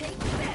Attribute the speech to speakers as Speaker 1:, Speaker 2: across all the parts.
Speaker 1: Take this!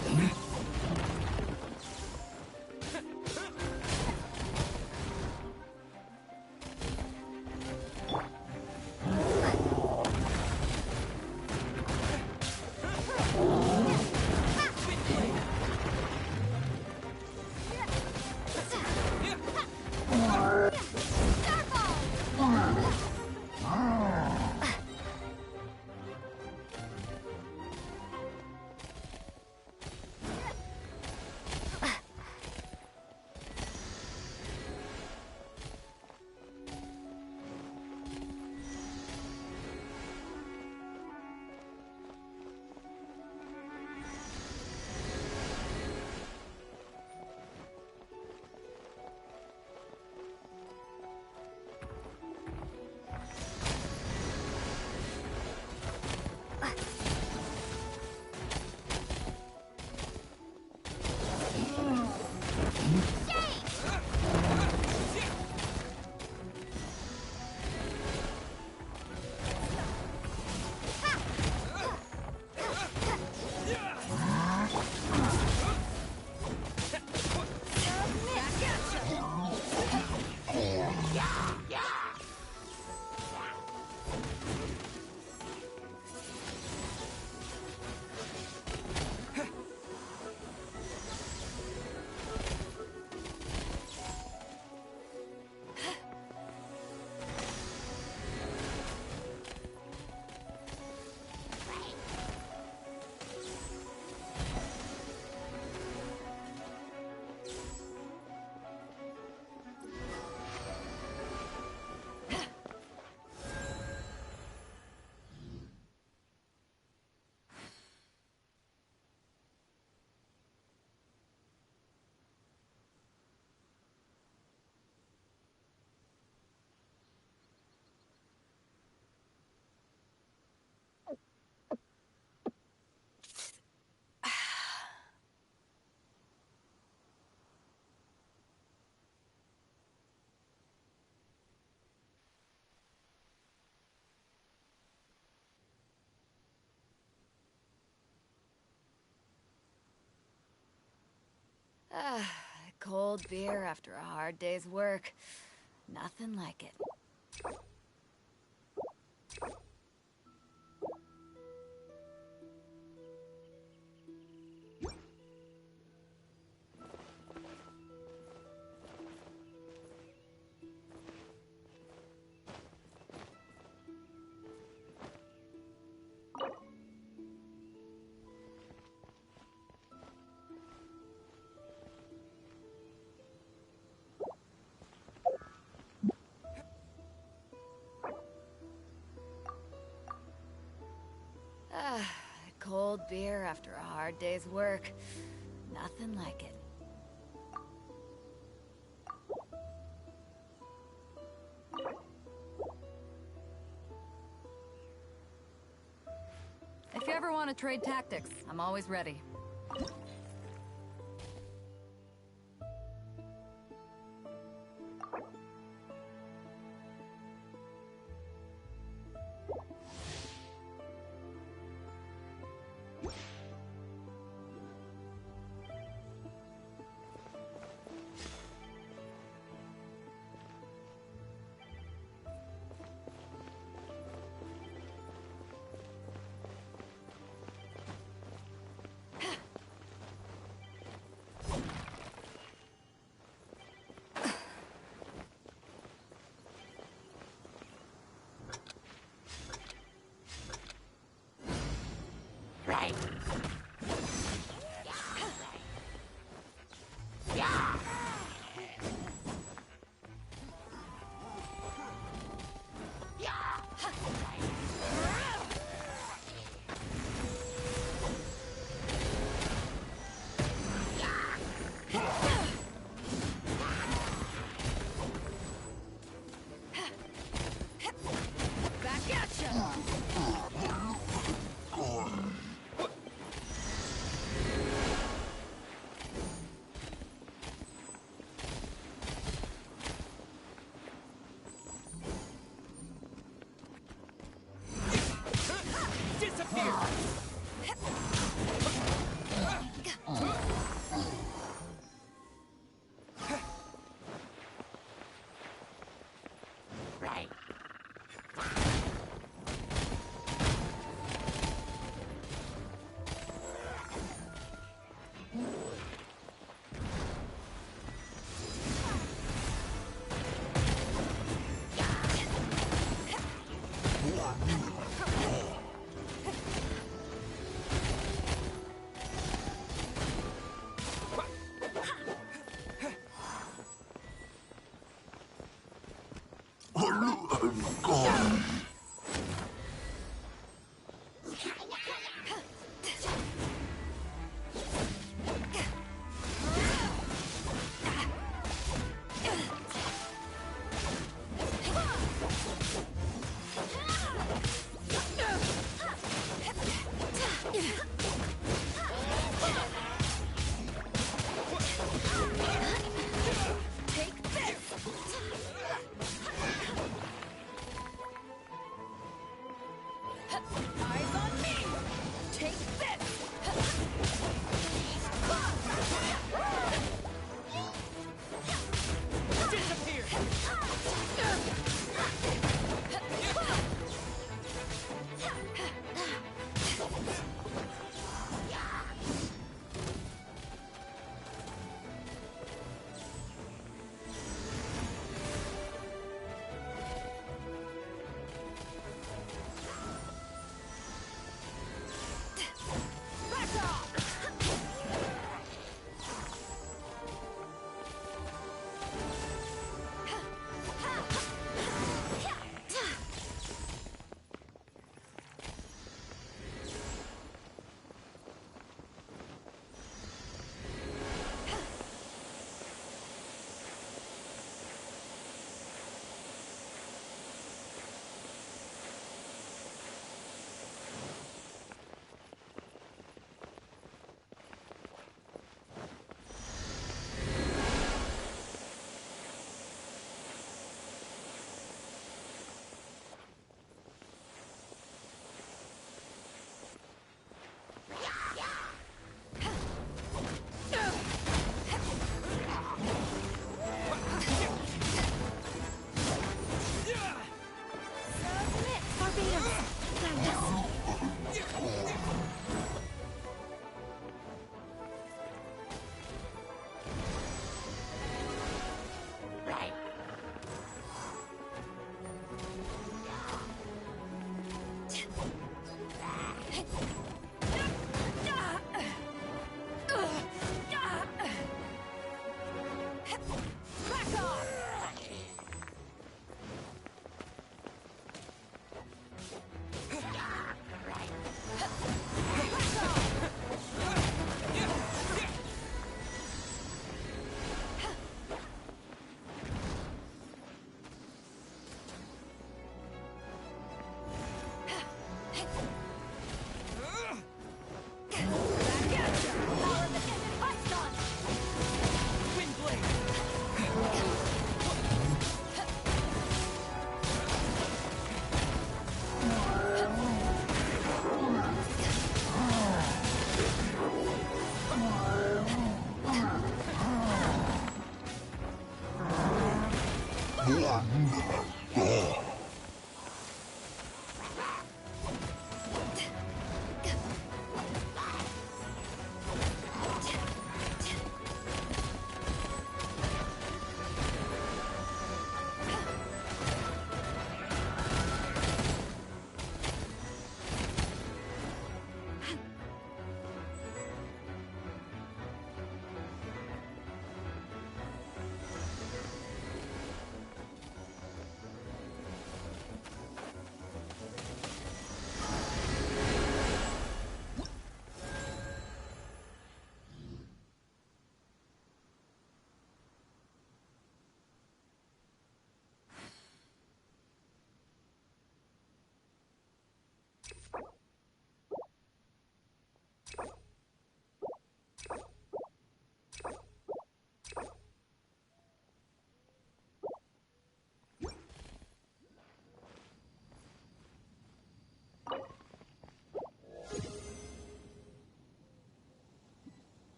Speaker 1: Cold beer after a hard day's work. Nothing like it. Cold beer after a hard day's work. Nothing like it. If you ever want to trade tactics, I'm always ready.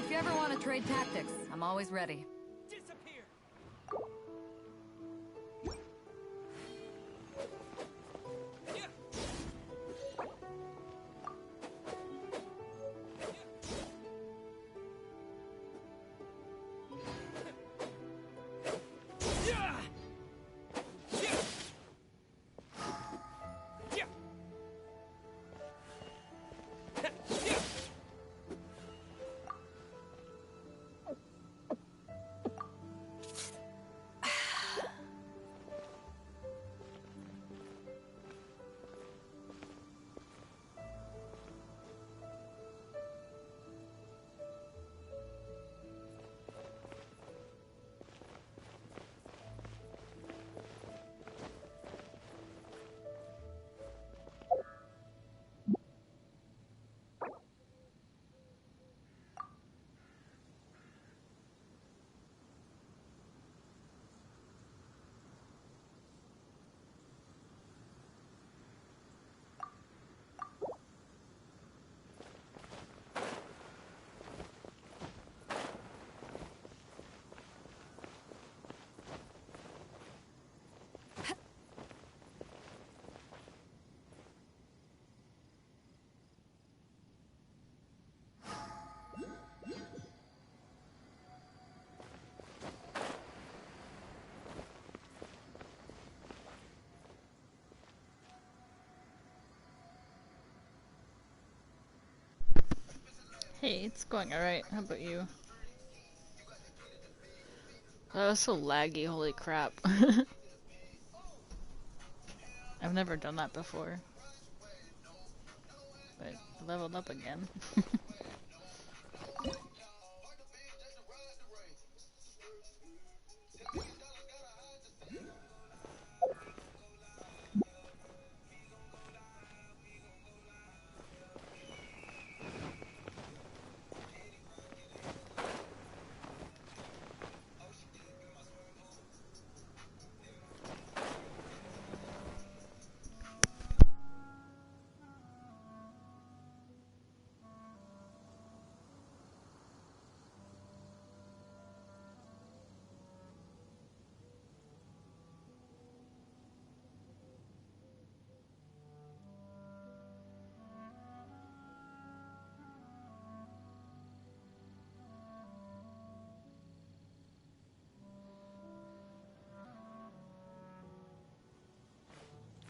Speaker 1: If you ever want to trade tactics, I'm always ready.
Speaker 2: Disappear.
Speaker 3: Hey, it's going alright. How about you? That was so laggy, holy crap. I've never done that before. But leveled up again.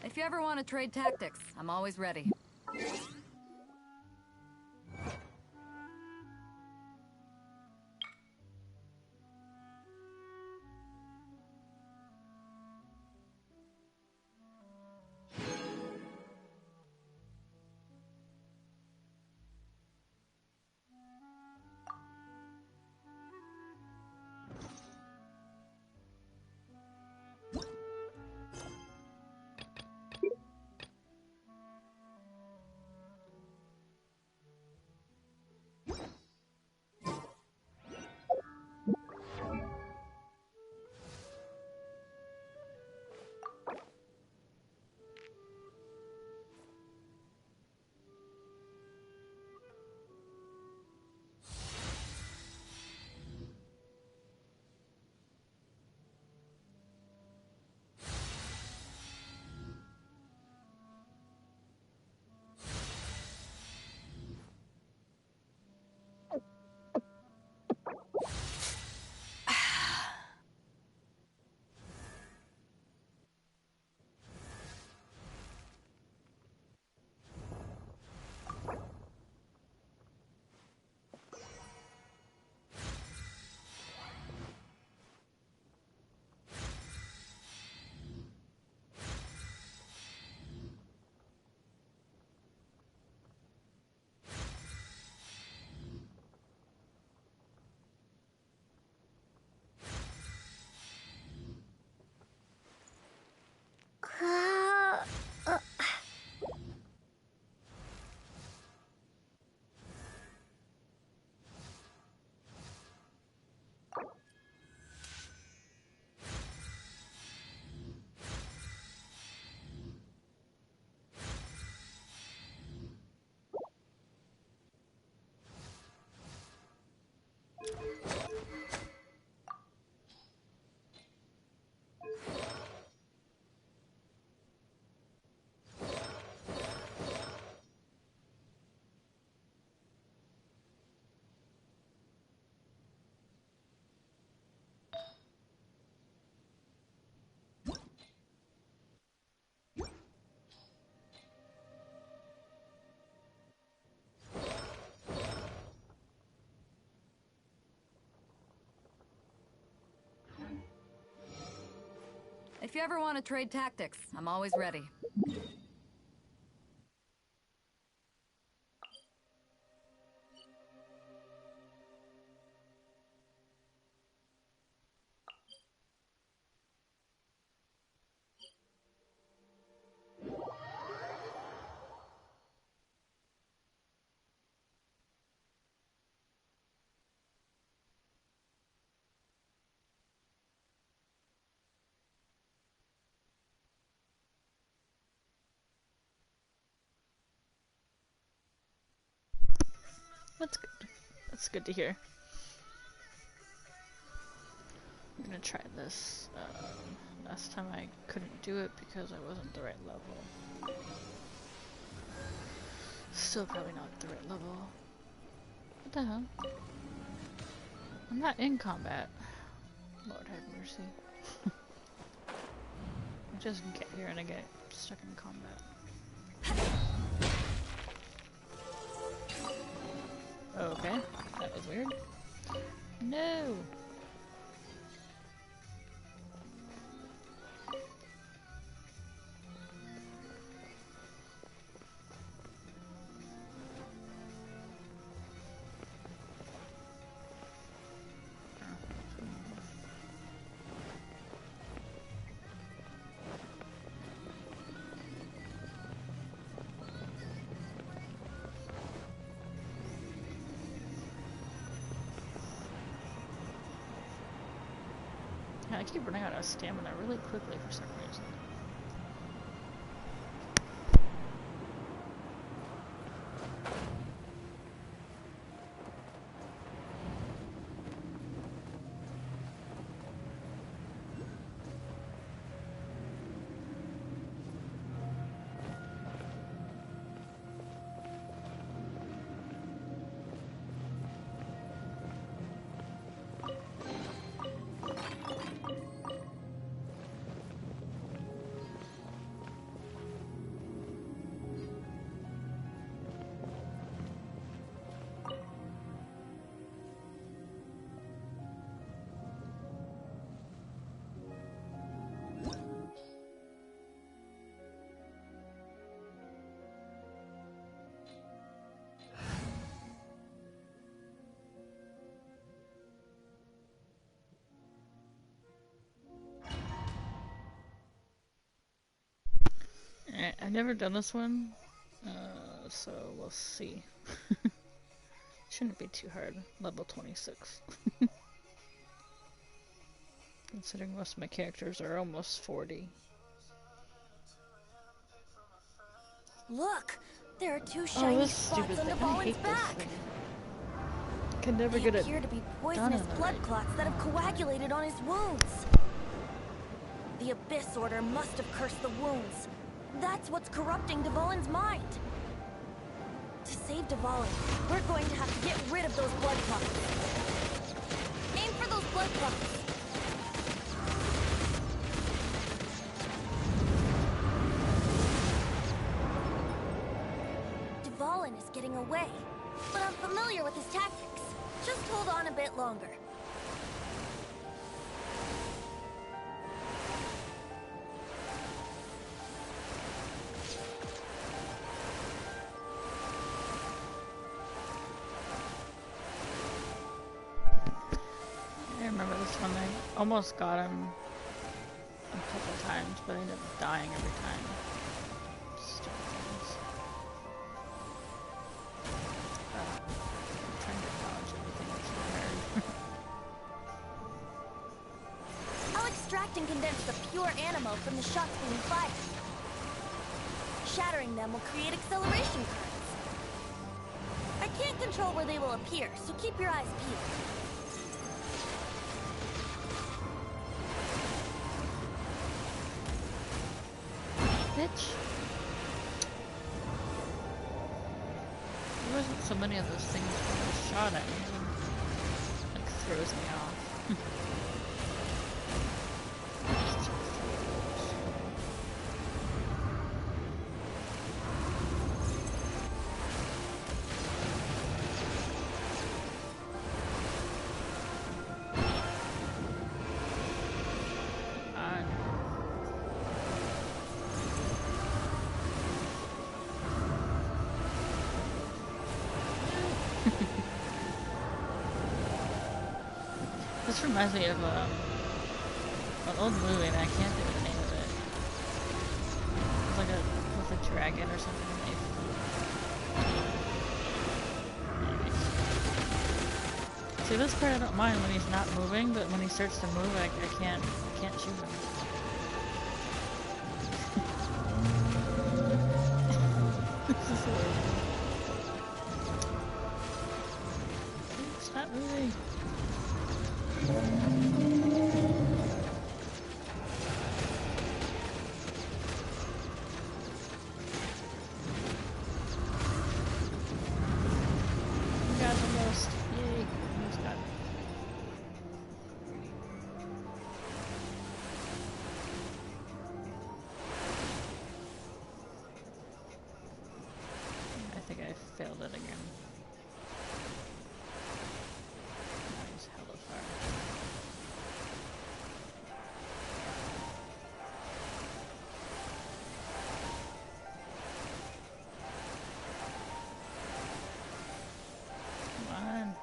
Speaker 1: If you ever want to trade tactics, I'm always ready. If you ever want to trade tactics, I'm always ready.
Speaker 3: That's good. That's good to hear. I'm gonna try this. Last time I couldn't do it because I wasn't the right level. Still probably not the right level. What the hell? I'm not in combat. Lord have mercy. I just get here and I get stuck in combat. Okay, that was weird. No! I keep running out of stamina really quickly for some reason. I've never done this one, so we'll see. Shouldn't be too hard. Level 26. Considering most of my characters are almost 40.
Speaker 2: Look! There are two shiny spots on the Ballin's back!
Speaker 3: Can never get it
Speaker 2: appear to be poisonous blood clots that have coagulated on his wounds. The Abyss Order must have cursed the wounds. That's what's corrupting Dvalin's mind. To save Dvalin, we're going to have to get rid of those blood clots. Aim for those blood clots. Dvalin is getting away, but I'm familiar with his tactics. Just hold on a bit longer.
Speaker 3: I remember this one. I almost got him a couple times, but I ended up dying every time. Stupid things. I'm trying to dodge everything that's in there.
Speaker 2: I'll extract and condense the pure animo from the shots being fired. Shattering them will create acceleration currents. I can't control where they will appear, so keep your eyes peeled.
Speaker 3: Bitch. There wasn't so many of those things when I shot at me. It like throws me off. This reminds me of an old movie, and I can't think of the name of it. It's like with a dragon or something. See, this part I don't mind when he's not moving, but when he starts to move, I can't shoot him. This is horrible. Stop moving. Got almost. Yay. Almost got it. I think I failed it again. Nice, hella far. Come on.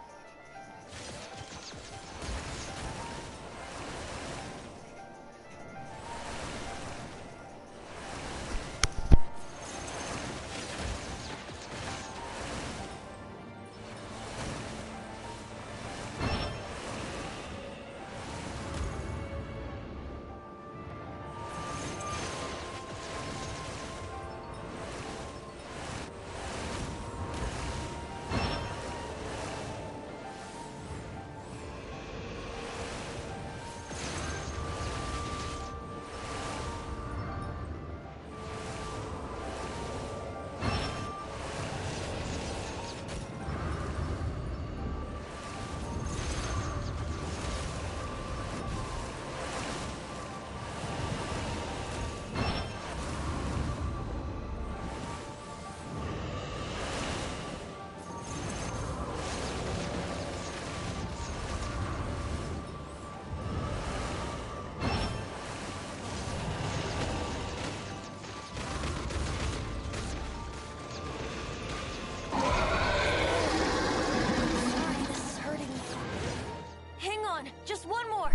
Speaker 2: Just one more!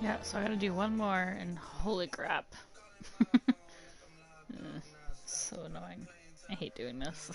Speaker 3: Yeah, so I gotta do one more, and holy crap. So annoying. I hate doing this.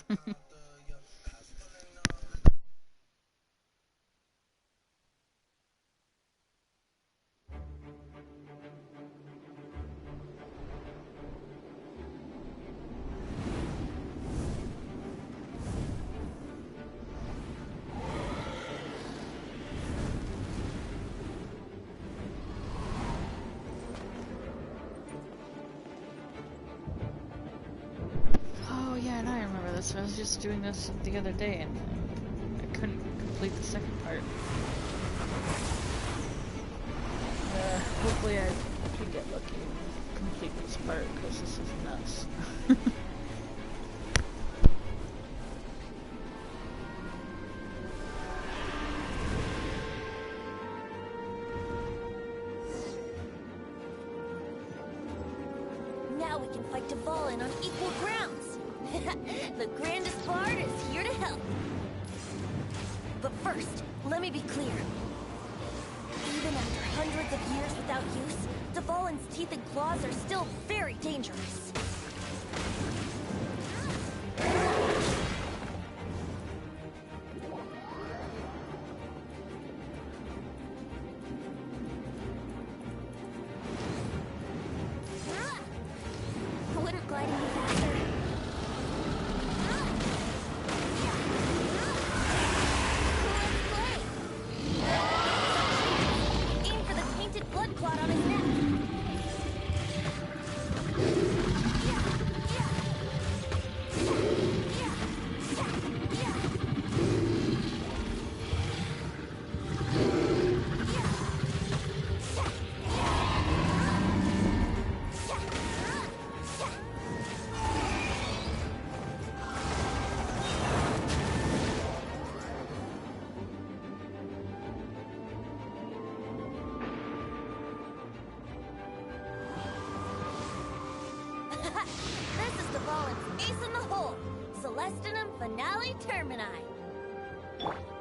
Speaker 3: I was just doing this the other day and I couldn't complete the second part. Hopefully I can get lucky and complete this part because this is nuts.
Speaker 2: Now we can fight Dvalin on equal grounds. The grandest bard is here to help. But first, let me be clear. Even after hundreds of years without use, Dvalin's teeth and claws are still very dangerous. Wouldn't gliding be faster? Finale Termini.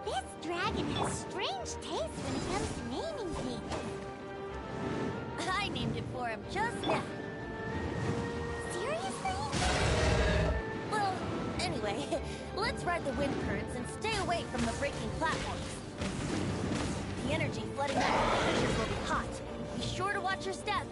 Speaker 4: This dragon has strange taste when it comes to naming
Speaker 2: for him just now. Seriously? Well, anyway, let's ride the wind currents and stay away from the breaking platforms. The energy flooding out from the fissures will be hot. Be sure to watch your step.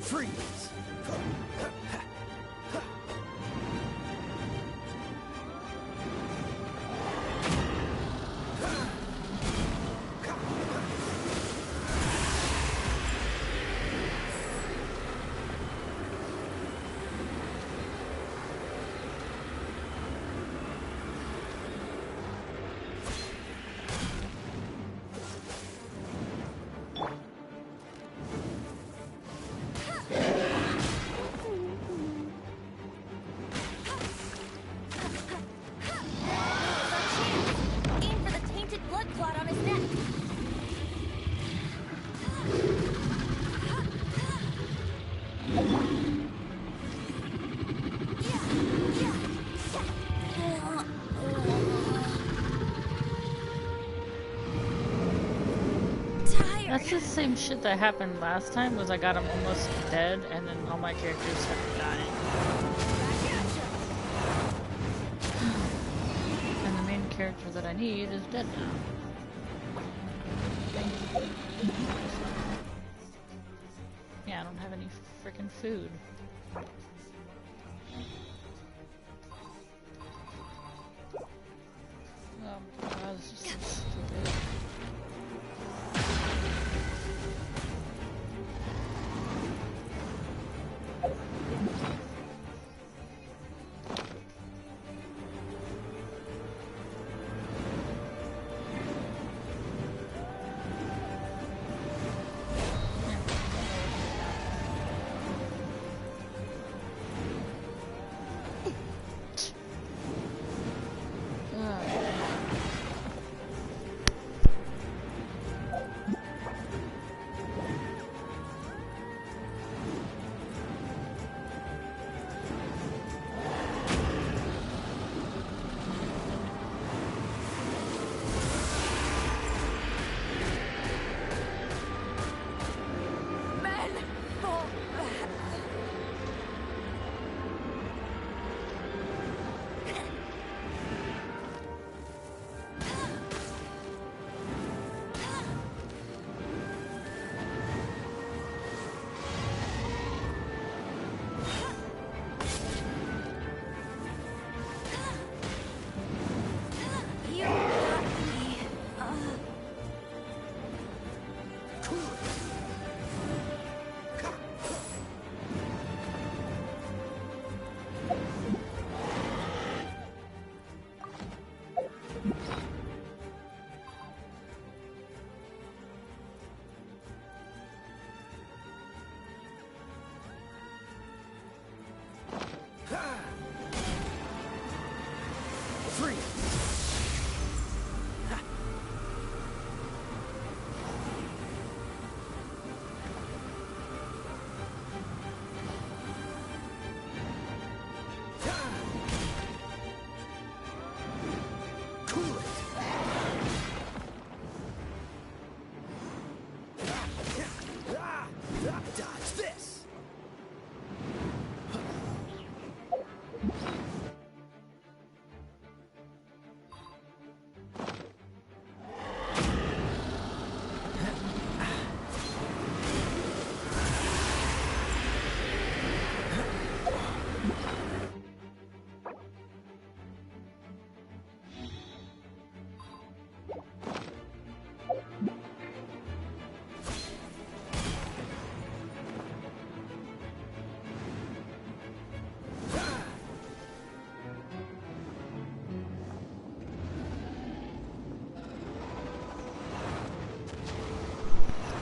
Speaker 4: Freeze!
Speaker 3: That's the same shit that happened last time, was I got him almost dead and then all my characters started dying. And the main character that I need is dead now. Yeah, I don't have any freaking food. Oh, God, this is so stupid.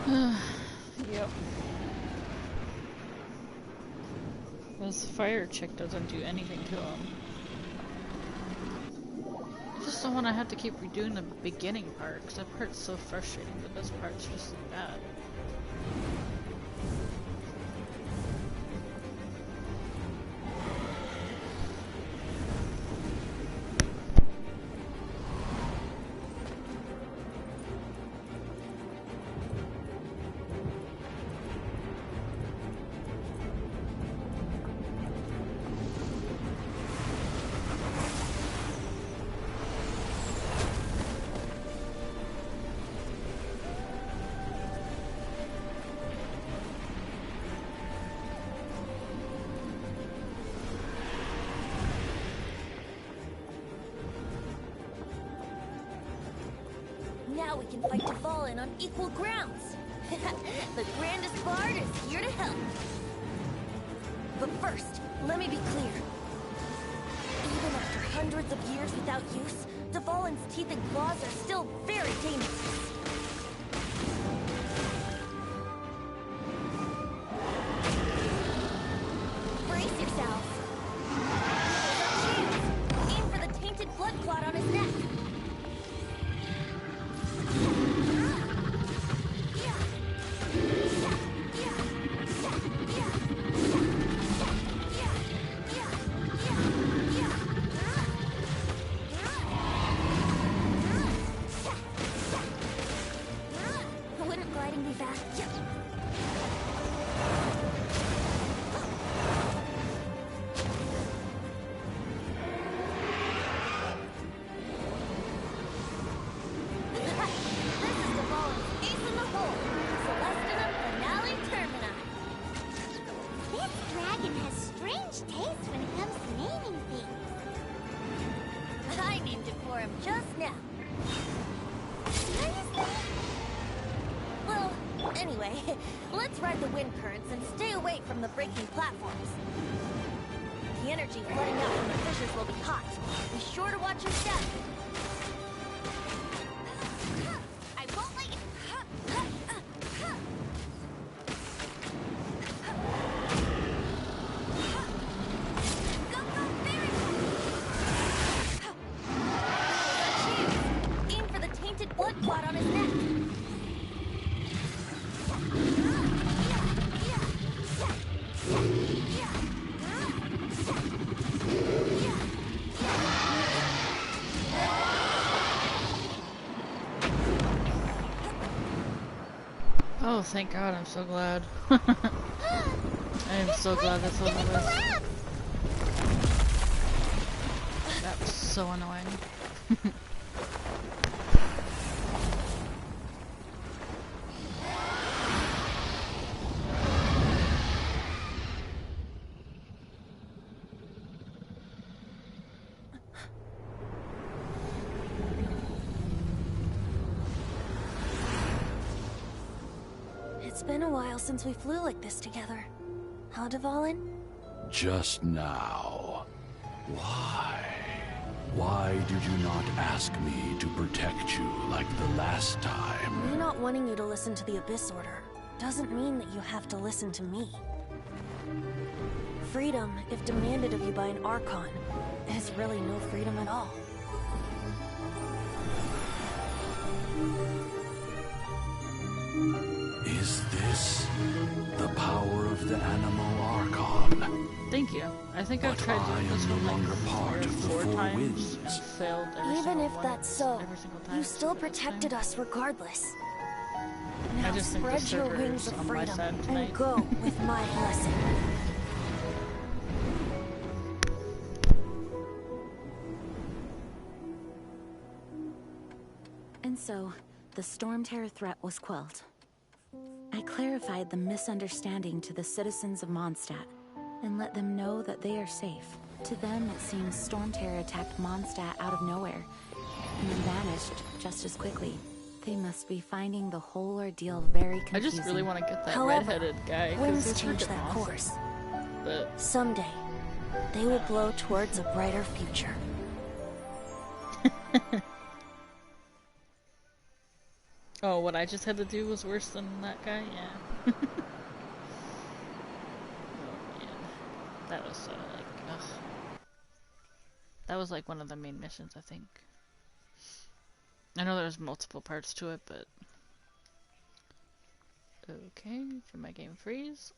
Speaker 3: Yep. This fire chick doesn't do anything to him. I just don't want to have to keep redoing the beginning part, because that part's so frustrating, but this part's just bad.
Speaker 2: Now we can fight Dvalin on equal grounds. The grandest bard is here to help. But first, let me be clear. Even after hundreds of years without use, Dvalin's teeth and claws are still very dangerous. Brace yourselves. Aim for the tainted blood clot on his neck. Wouldn't gliding be fast? Anyway, let's ride the wind currents and stay away from the breaking platforms. The energy flooding out from the fissures will be hot. Be sure to watch your step. I won't let you... Go, go, very fast! Aim for the tainted blood clot on his neck.
Speaker 3: Oh, thank God, I'm so glad. I am so glad that's over with. That was so annoying.
Speaker 2: It's been a while since we flew like this together. Huh, Dvalin?
Speaker 4: Just now. Why? Why did you not ask me to protect you like the last time?
Speaker 2: Me not wanting you to listen to the Abyss Order doesn't mean that you have to listen to me. Freedom, if demanded of you by an Archon, is really no freedom at all.
Speaker 4: Is this the power of the Animal Archon?
Speaker 3: Thank you. I think I've
Speaker 4: But
Speaker 3: tried
Speaker 4: I
Speaker 3: doing this
Speaker 4: am no
Speaker 3: one
Speaker 4: longer
Speaker 3: like
Speaker 4: part of the
Speaker 3: 4
Speaker 4: Four
Speaker 3: times
Speaker 4: Winds.
Speaker 3: and failed every
Speaker 2: Even
Speaker 3: single
Speaker 2: if
Speaker 3: one,
Speaker 2: that's so,
Speaker 3: every single time,
Speaker 2: you still
Speaker 3: so that's
Speaker 2: protected
Speaker 3: fine.
Speaker 2: us regardless.
Speaker 3: I
Speaker 2: Now
Speaker 3: just think the
Speaker 2: spread your wings
Speaker 3: server's
Speaker 2: of
Speaker 3: on my
Speaker 2: freedom
Speaker 3: side
Speaker 2: and
Speaker 3: tonight.
Speaker 2: go with my blessing.
Speaker 5: And so, the Storm Terror threat was quelled. I clarified the misunderstanding to the citizens of Mondstadt, and let them know that they are safe. To them, it seems Storm Terror attacked Mondstadt out of nowhere, and then vanished just as quickly. They must be finding the whole ordeal very confusing.
Speaker 3: I just really want to get that
Speaker 2: However,
Speaker 3: redheaded guy, because
Speaker 2: winds
Speaker 3: he's
Speaker 2: change
Speaker 3: freaking
Speaker 2: their
Speaker 3: awesome.
Speaker 2: course.
Speaker 3: But
Speaker 2: Someday, they will blow towards a brighter future.
Speaker 3: Oh, what I just had to do was worse than that guy? Yeah. Oh man. That was so like, ugh. That was like one of the main missions, I think. I know there's multiple parts to it, but... Okay, did my game freeze?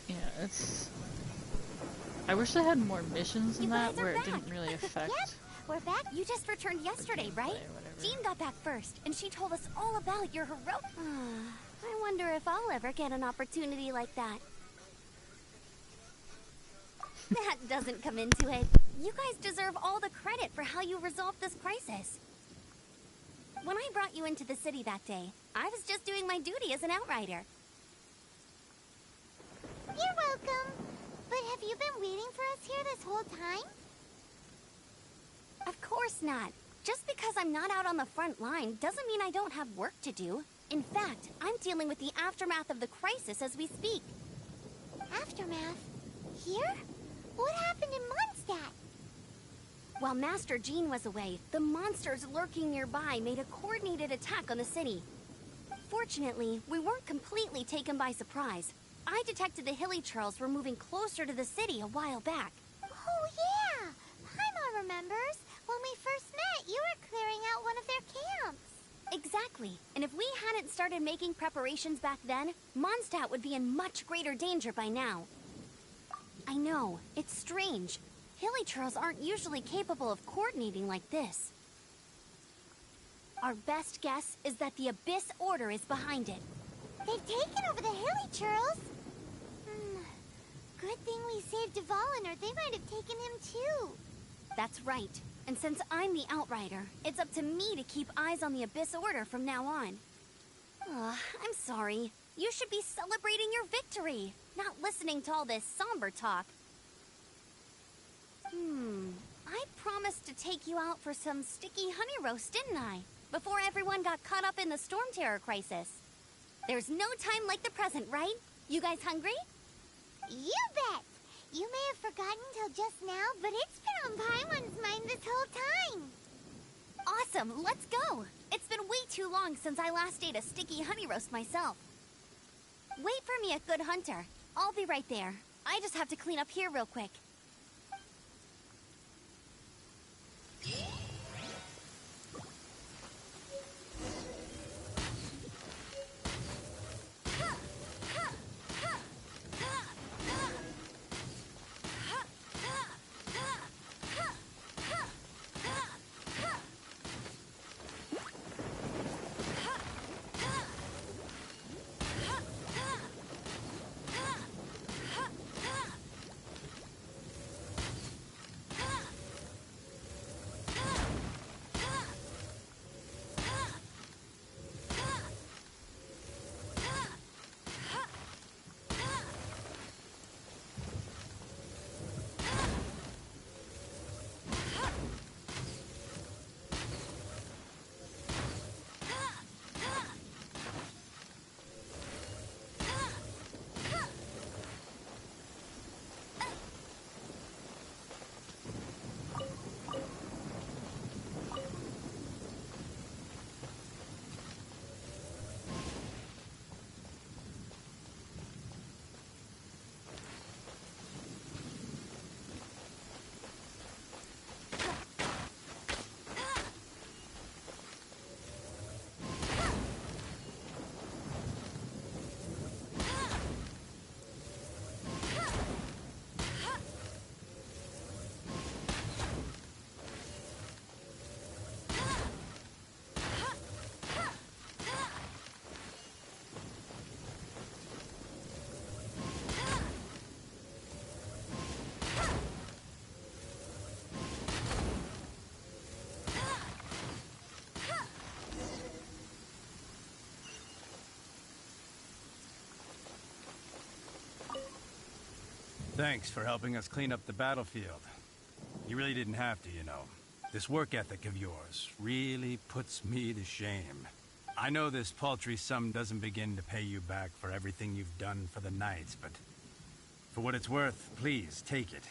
Speaker 3: Yeah, it's... I wish they had more missions than that, where it didn't really affect...
Speaker 6: Yep, we're back. You just returned yesterday, right? Jean got back first, and she told us all about your heroic... I wonder if I'll ever get an opportunity like that. That doesn't come into it. You guys deserve all the credit for how you resolved this crisis. When I brought you into the city that day, I was just doing my duty as an outrider.
Speaker 7: You're welcome. But have you been waiting for us here this whole time?
Speaker 6: Of course not. Just because I'm not out on the front line doesn't mean I don't have work to do. In fact, I'm dealing with the aftermath of the crisis as we speak.
Speaker 7: Aftermath? Here? What happened in Mondstadt?
Speaker 6: While Master Jean was away, the monsters lurking nearby made a coordinated attack on the city. Fortunately, we weren't completely taken by surprise. I detected the Hilly Churls were moving closer to the city a while back.
Speaker 7: Oh yeah! Paimon remembers. When we first met, you were clearing out one of their camps.
Speaker 6: Exactly. And if we hadn't started making preparations back then, Mondstadt would be in much greater danger by now. I know, it's strange. Hilly Churls aren't usually capable of coordinating like this. Our best guess is that the Abyss Order is behind it.
Speaker 7: They've taken over the Hilly Churls. Good thing we saved Dvalin, or they might have taken him too.
Speaker 6: That's right. And since I'm the Outrider, it's up to me to keep eyes on the Abyss Order from now on. I'm sorry. You should be celebrating your victory, not listening to all this somber talk. I promised to take you out for some sticky honey roast, didn't I? Before everyone got caught up in the Storm Terror crisis. There's no time like the present, right? You guys hungry?
Speaker 7: You bet! You may have forgotten till just now, but it's been on Paimon's mind this whole time.
Speaker 6: Awesome, let's go! It's been way too long since I last ate a sticky honey roast myself. Wait for me at Good Hunter. I'll be right there. I just have to clean up here real quick.
Speaker 8: Thanks for helping us clean up the battlefield. You really didn't have to, you know. This work ethic of yours really puts me to shame. I know this paltry sum doesn't begin to pay you back for everything you've done for the Knights, but for what it's worth, please take it.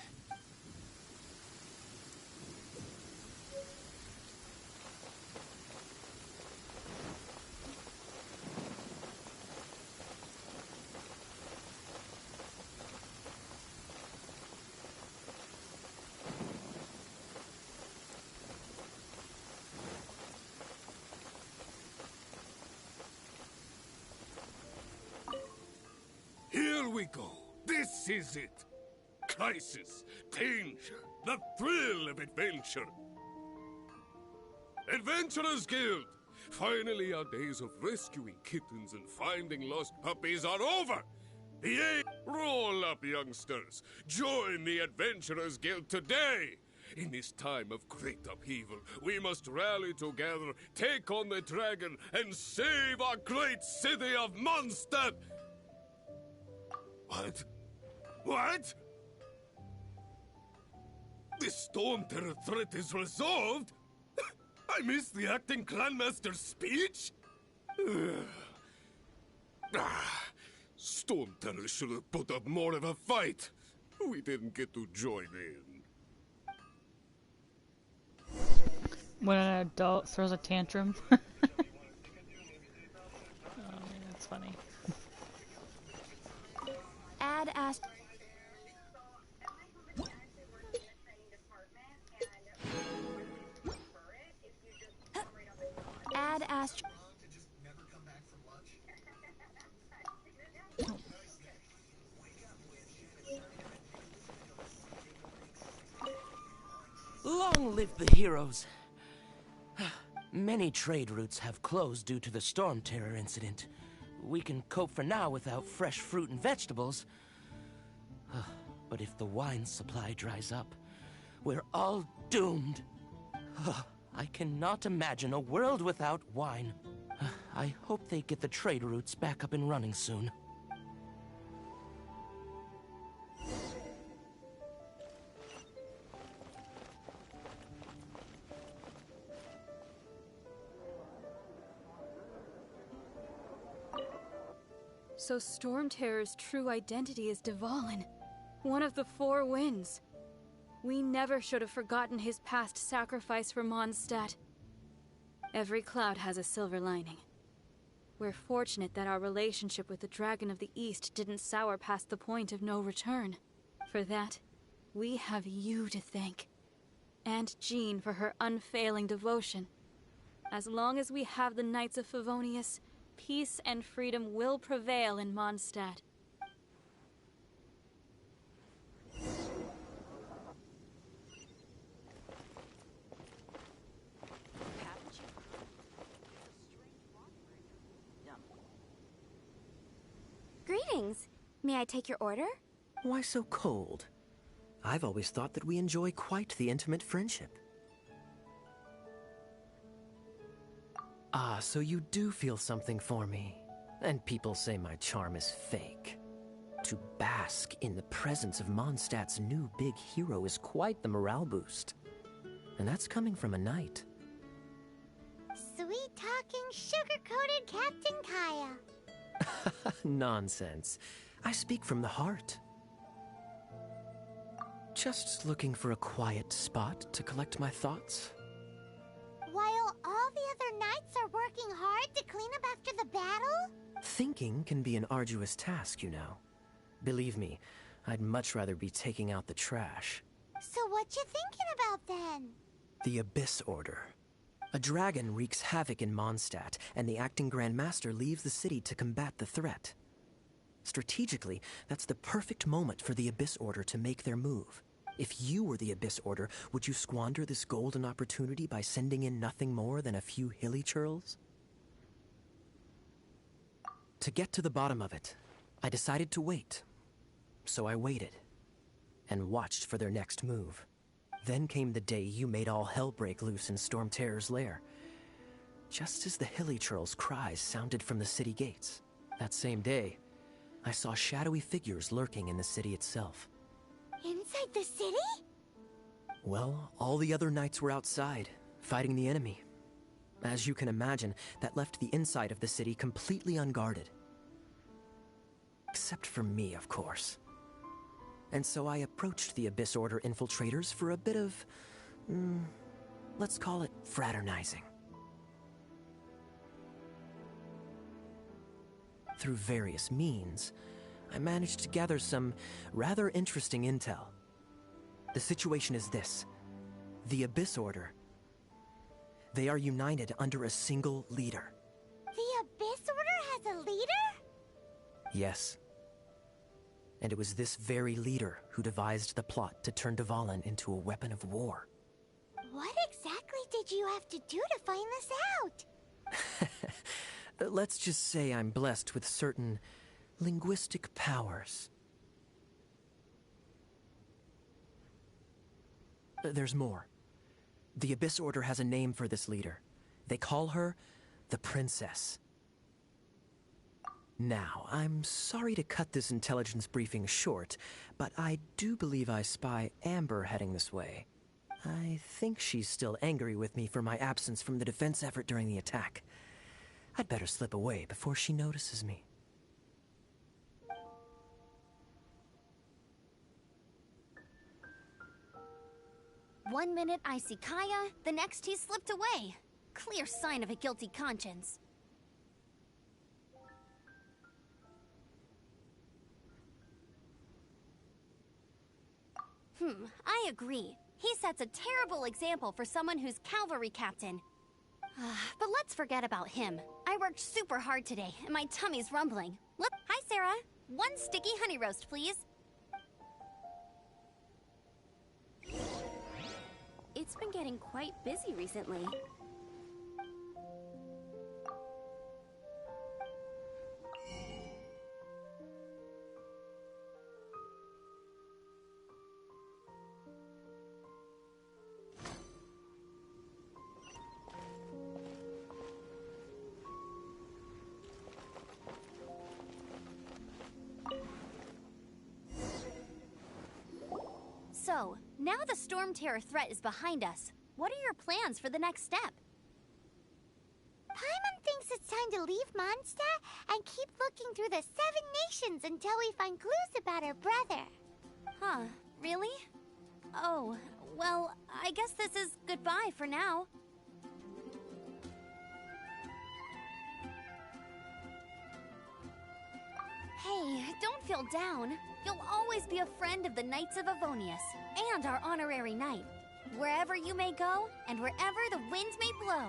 Speaker 9: Here we go. This is it. Crisis, danger, the thrill of adventure. Adventurers Guild! Finally, our days of rescuing kittens and finding lost puppies are over! Yay! Roll up, youngsters! Join the Adventurers Guild today! In this time of great upheaval, we must rally together, take on the dragon, and save our great city of Mondstadt! What? What? The Storm Terror threat is resolved? I missed the acting clanmaster's speech? Storm Terror should have put up more of a fight. We didn't get to join in.
Speaker 3: When an adult throws a tantrum. Oh, that's funny.
Speaker 2: Add Ast... Add Ast...
Speaker 10: Long live the heroes. Many trade routes have closed due to the Storm Terror incident. We can cope for now without fresh fruit and vegetables. But if the wine supply dries up, we're all doomed. I cannot imagine a world without wine. I hope they get the trade routes back up and running soon.
Speaker 11: So Storm Terror's true identity is Dvalin, one of the Four Winds. We never should have forgotten his past sacrifice for Mondstadt. Every cloud has a silver lining. We're fortunate that our relationship with the Dragon of the East didn't sour past the point of no return. For that, we have you to thank. And Jean for her unfailing devotion. As long as we have the Knights of Favonius, peace and freedom will prevail in Mondstadt.
Speaker 6: Greetings. May I take your order?
Speaker 12: Why so cold? I've always thought that we enjoy quite the intimate friendship. Ah, so you do feel something for me. And people say my charm is fake. To bask in the presence of Mondstadt's new big hero is quite the morale boost. And that's coming from a knight.
Speaker 7: Sweet-talking, sugar-coated Captain Kaya.
Speaker 12: Nonsense. I speak from the heart. Just looking for a quiet spot to collect my thoughts.
Speaker 7: While all the other knights are working hard to clean up after the battle?
Speaker 12: Thinking can be an arduous task, you know. Believe me, I'd much rather be taking out the trash.
Speaker 7: So what you thinking about then?
Speaker 12: The Abyss Order. A dragon wreaks havoc in Mondstadt, and the acting Grand Master leaves the city to combat the threat. Strategically, that's the perfect moment for the Abyss Order to make their move. If you were the Abyss Order, would you squander this golden opportunity by sending in nothing more than a few hilly churls? To get to the bottom of it, I decided to wait. So I waited, and watched for their next move. Then came the day you made all hell break loose in Storm Terror's lair. Just as the hilly churls' cries sounded from the city gates. That same day, I saw shadowy figures lurking in the city itself.
Speaker 7: Inside the city?
Speaker 12: Well, all the other knights were outside, fighting the enemy. As you can imagine, that left the inside of the city completely unguarded. Except for me, of course. And so I approached the Abyss Order infiltrators for a bit of, let's call it fraternizing. Through various means, I managed to gather some rather interesting intel. The situation is this. The Abyss Order. They are united under a single leader.
Speaker 7: The Abyss Order has a leader?
Speaker 12: Yes. And it was this very leader who devised the plot to turn Dvalin into a weapon of war.
Speaker 7: What exactly did you have to do to find this out?
Speaker 12: Let's just say I'm blessed with certain linguistic powers. There's more. The Abyss Order has a name for this leader. They call her the Princess. Now, I'm sorry to cut this intelligence briefing short, but I do believe I spy Amber heading this way. I think she's still angry with me for my absence from the defense effort during the attack. I'd better slip away before she notices me.
Speaker 6: 1 minute I see Kaya, the next he slipped away. Clear sign of a guilty conscience. I agree. He sets a terrible example for someone who's cavalry captain. But let's forget about him. I worked super hard today, and my tummy's rumbling. Look, hi Sarah. 1 sticky honey roast, please. It's been getting quite busy recently. So, now the Storm Terror threat is behind us. What are your plans for the next step?
Speaker 7: Paimon thinks it's time to leave Mondstadt and keep looking through the 7 nations until we find clues about her brother.
Speaker 6: Huh, really? Oh, well, I guess this is goodbye for now. Hey, don't feel down. You'll always be a friend of the Knights of Avonius, and our honorary knight. Wherever you may go, and wherever the wind may blow.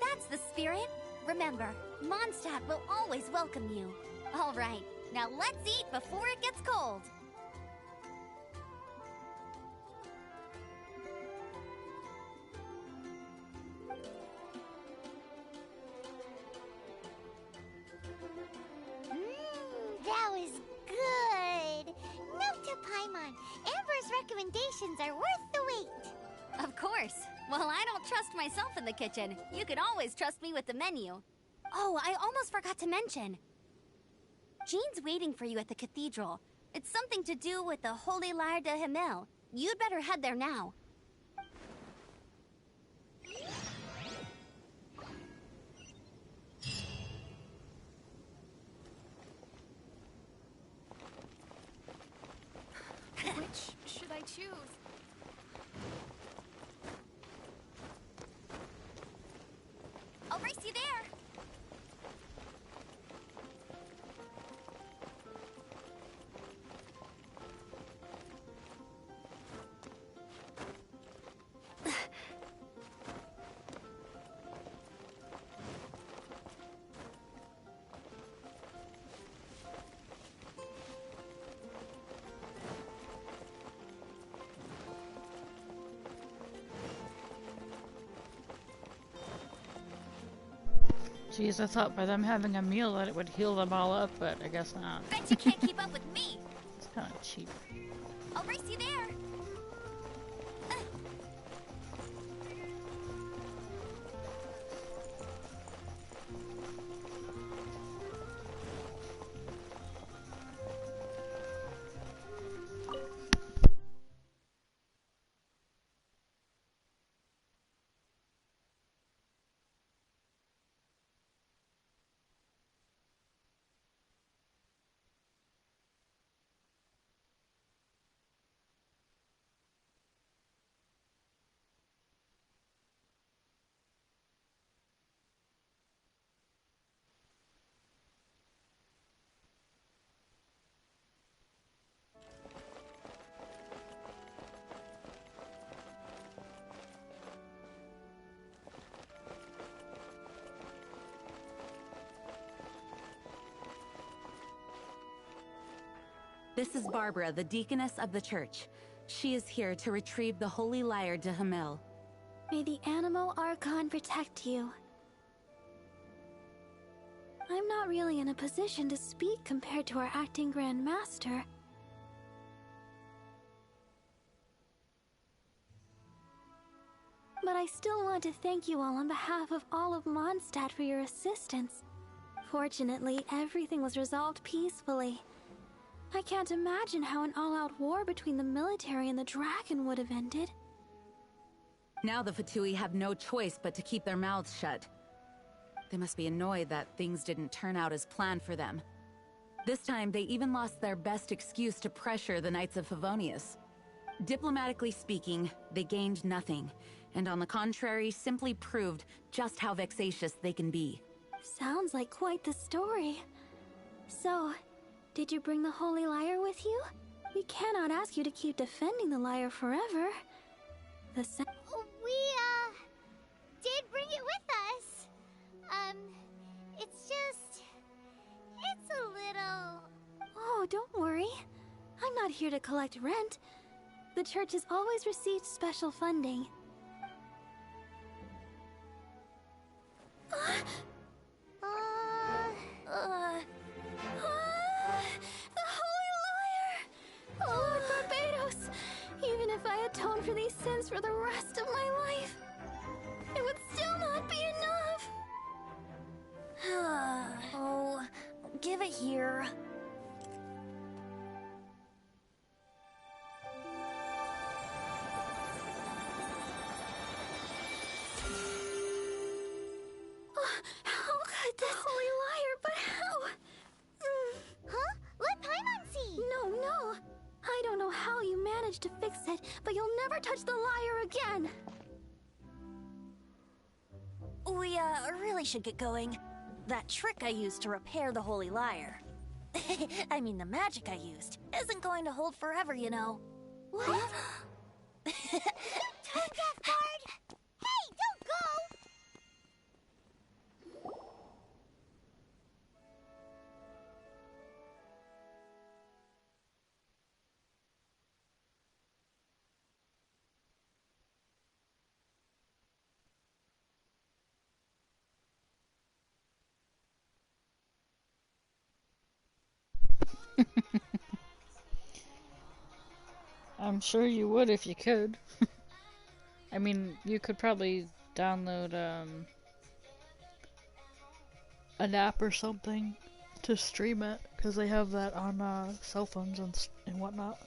Speaker 6: That's the spirit. Remember, Mondstadt will always welcome you. All right, now let's eat before it gets cold.
Speaker 7: That was good. Note to Paimon, Amber's recommendations are worth the wait.
Speaker 6: Of course. Well, I don't trust myself in the kitchen. You can always trust me with the menu. Oh, I almost forgot to mention. Jean's waiting for you at the cathedral. It's something to do with the Holy Lyre de Himmel. You'd better head there now.
Speaker 11: Which should I choose?
Speaker 6: I'll race you there.
Speaker 3: Jeez, I thought by them having a meal that it would heal them all up, but I guess not.
Speaker 6: Bet you can't keep up with me.
Speaker 3: It's kind of cheap.
Speaker 6: I'll race you there.
Speaker 5: This is Barbara, the deaconess of the church. She is here to retrieve the Holy Lyre to Hamil.
Speaker 13: May the Animo Archon protect you. I'm not really in a position to speak compared to our acting Grand Master. But I still want to thank you all on behalf of all of Mondstadt for your assistance. Fortunately, everything was resolved peacefully. I can't imagine how an all-out war between the military and the dragon would have ended.
Speaker 5: Now the Fatui have no choice but to keep their mouths shut. They must be annoyed that things didn't turn out as planned for them. This time, they even lost their best excuse to pressure the Knights of Favonius. Diplomatically speaking, they gained nothing, and on the contrary, simply proved just how vexatious they can be.
Speaker 13: Sounds like quite the story. So, did you bring the Holy Lyre with you? We cannot ask you to keep defending the lyre forever.
Speaker 7: We, did bring it with us. It's a little...
Speaker 13: Oh, don't worry. I'm not here to collect rent. The church has always received special funding. The Holy Lyre! Lord Barbados! Even if I atone for these sins for the rest of my life, it would still not be enough!
Speaker 2: Oh, give it here.
Speaker 13: How could this Holy Lyre, but how?
Speaker 7: Huh? Let Paimon see!
Speaker 13: No. I don't know how you managed to fix it, but you'll never touch the lyre again!
Speaker 2: We, really should get going. That trick I used to repair the Holy Lyre. I mean, the magic I used isn't going to hold forever, you know.
Speaker 13: What?
Speaker 7: Tone deaf guard! Hey, don't go!
Speaker 3: I'm sure you would if you could. I mean, you could probably download an app or something to stream it, because they have that on cell phones and whatnot.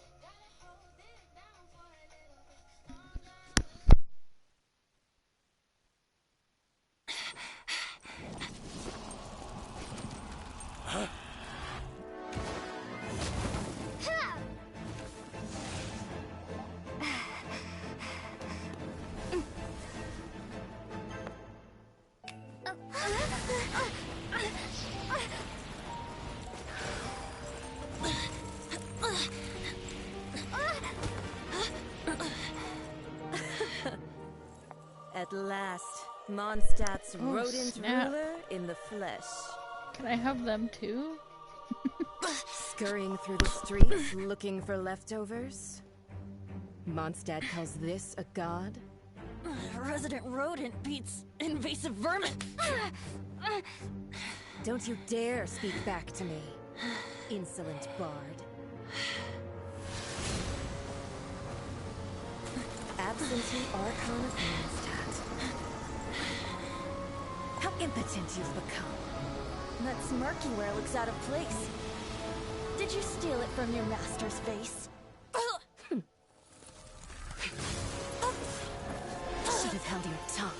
Speaker 14: At last, Mondstadt's rodent
Speaker 3: snap.
Speaker 14: ruler in the flesh.
Speaker 3: Can I have them too?
Speaker 14: Scurrying through the streets looking for leftovers? Mondstadt calls this a god?
Speaker 2: Resident rodent beats invasive vermin.
Speaker 14: Don't you dare speak back to me, insolent bard. Absentee Archon of Mondstadt. How impotent you've become.
Speaker 2: That smirky-ware looks out of place. Did you steal it from your master's face?
Speaker 14: Should have held your tongue.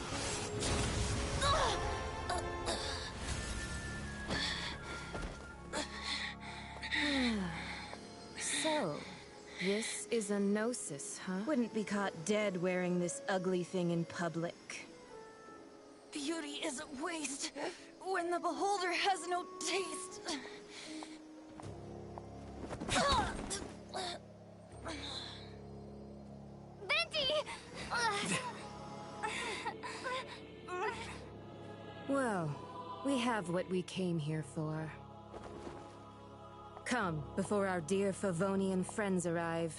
Speaker 14: So, this is a gnosis, huh? Wouldn't be caught dead wearing this ugly thing in public.
Speaker 2: Beauty is a waste when the beholder has no taste.
Speaker 7: Venti!
Speaker 14: Well, we have what we came here for. Come, before our dear Favonian friends arrive.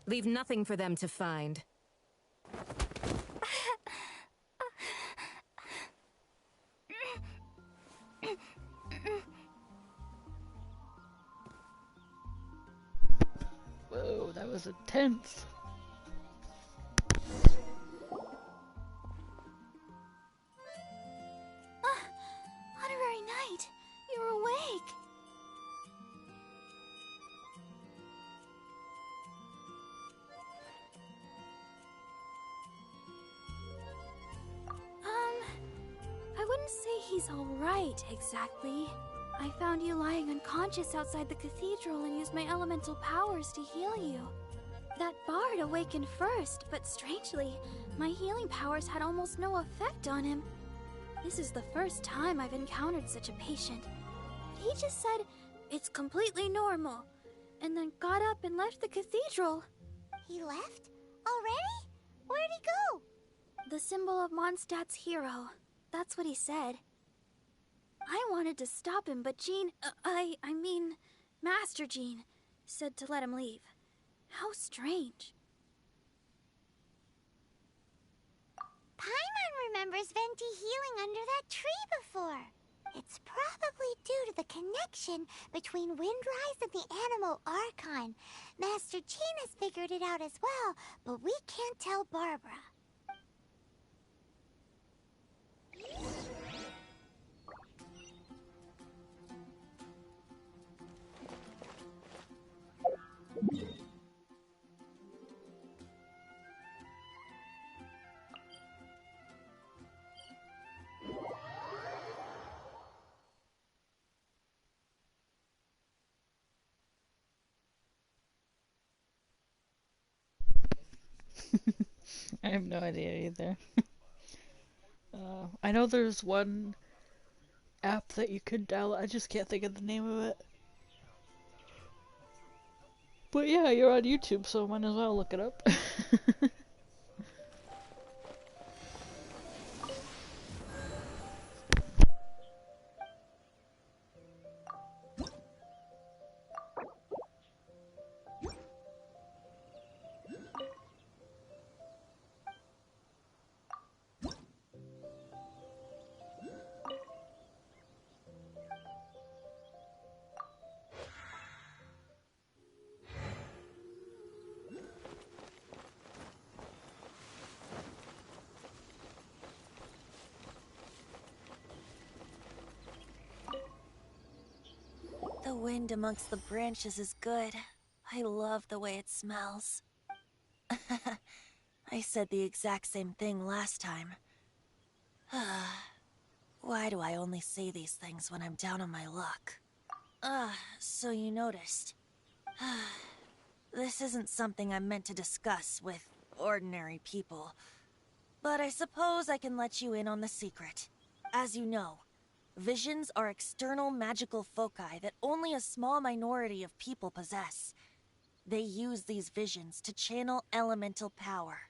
Speaker 14: Leave nothing for them to find.
Speaker 3: Whoa, that was intense.
Speaker 13: Honorary Knight, you're awake. I wouldn't say he's alright, exactly. I found you lying unconscious outside the cathedral and used my elemental powers to heal you. That bard awakened first, but strangely, my healing powers had almost no effect on him. This is the first time I've encountered such a patient. But he just said, it's completely normal, and then got up and left the cathedral.
Speaker 7: He left? Already? Where'd he go?
Speaker 13: The symbol of Mondstadt's hero. That's what he said. I wanted to stop him, but I mean, Master Jean, said to let him leave. How strange.
Speaker 7: Paimon remembers Venti healing under that tree before. It's probably due to the connection between Windrise and the Animal Archon. Master Jean has figured it out as well, but we can't tell Barbara.
Speaker 3: I have no idea either. I know there's one app that you could download. I just can't think of the name of it. But yeah, you're on YouTube, so might as well look it up.
Speaker 2: The wind amongst the branches is good. I love the way it smells. I said the exact same thing last time. Why do I only say these things when I'm down on my luck? So you noticed. This isn't something I'm meant to discuss with ordinary people. But I suppose I can let you in on the secret. As you know, visions are external magical foci that only a small minority of people possess. They use these visions to channel elemental power.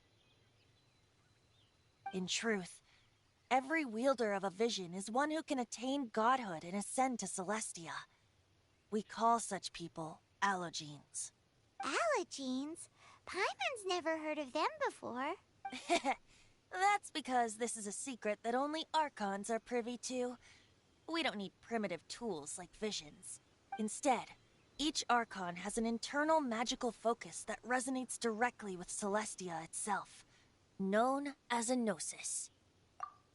Speaker 2: In truth, every wielder of a vision is one who can attain godhood and ascend to Celestia. We call such people allogenes.
Speaker 7: Allogenes? Paimon's never heard of them before.
Speaker 2: That's because this is a secret that only Archons are privy to. We don't need primitive tools like visions. Instead, each Archon has an internal magical focus that resonates directly with Celestia itself, known as a gnosis.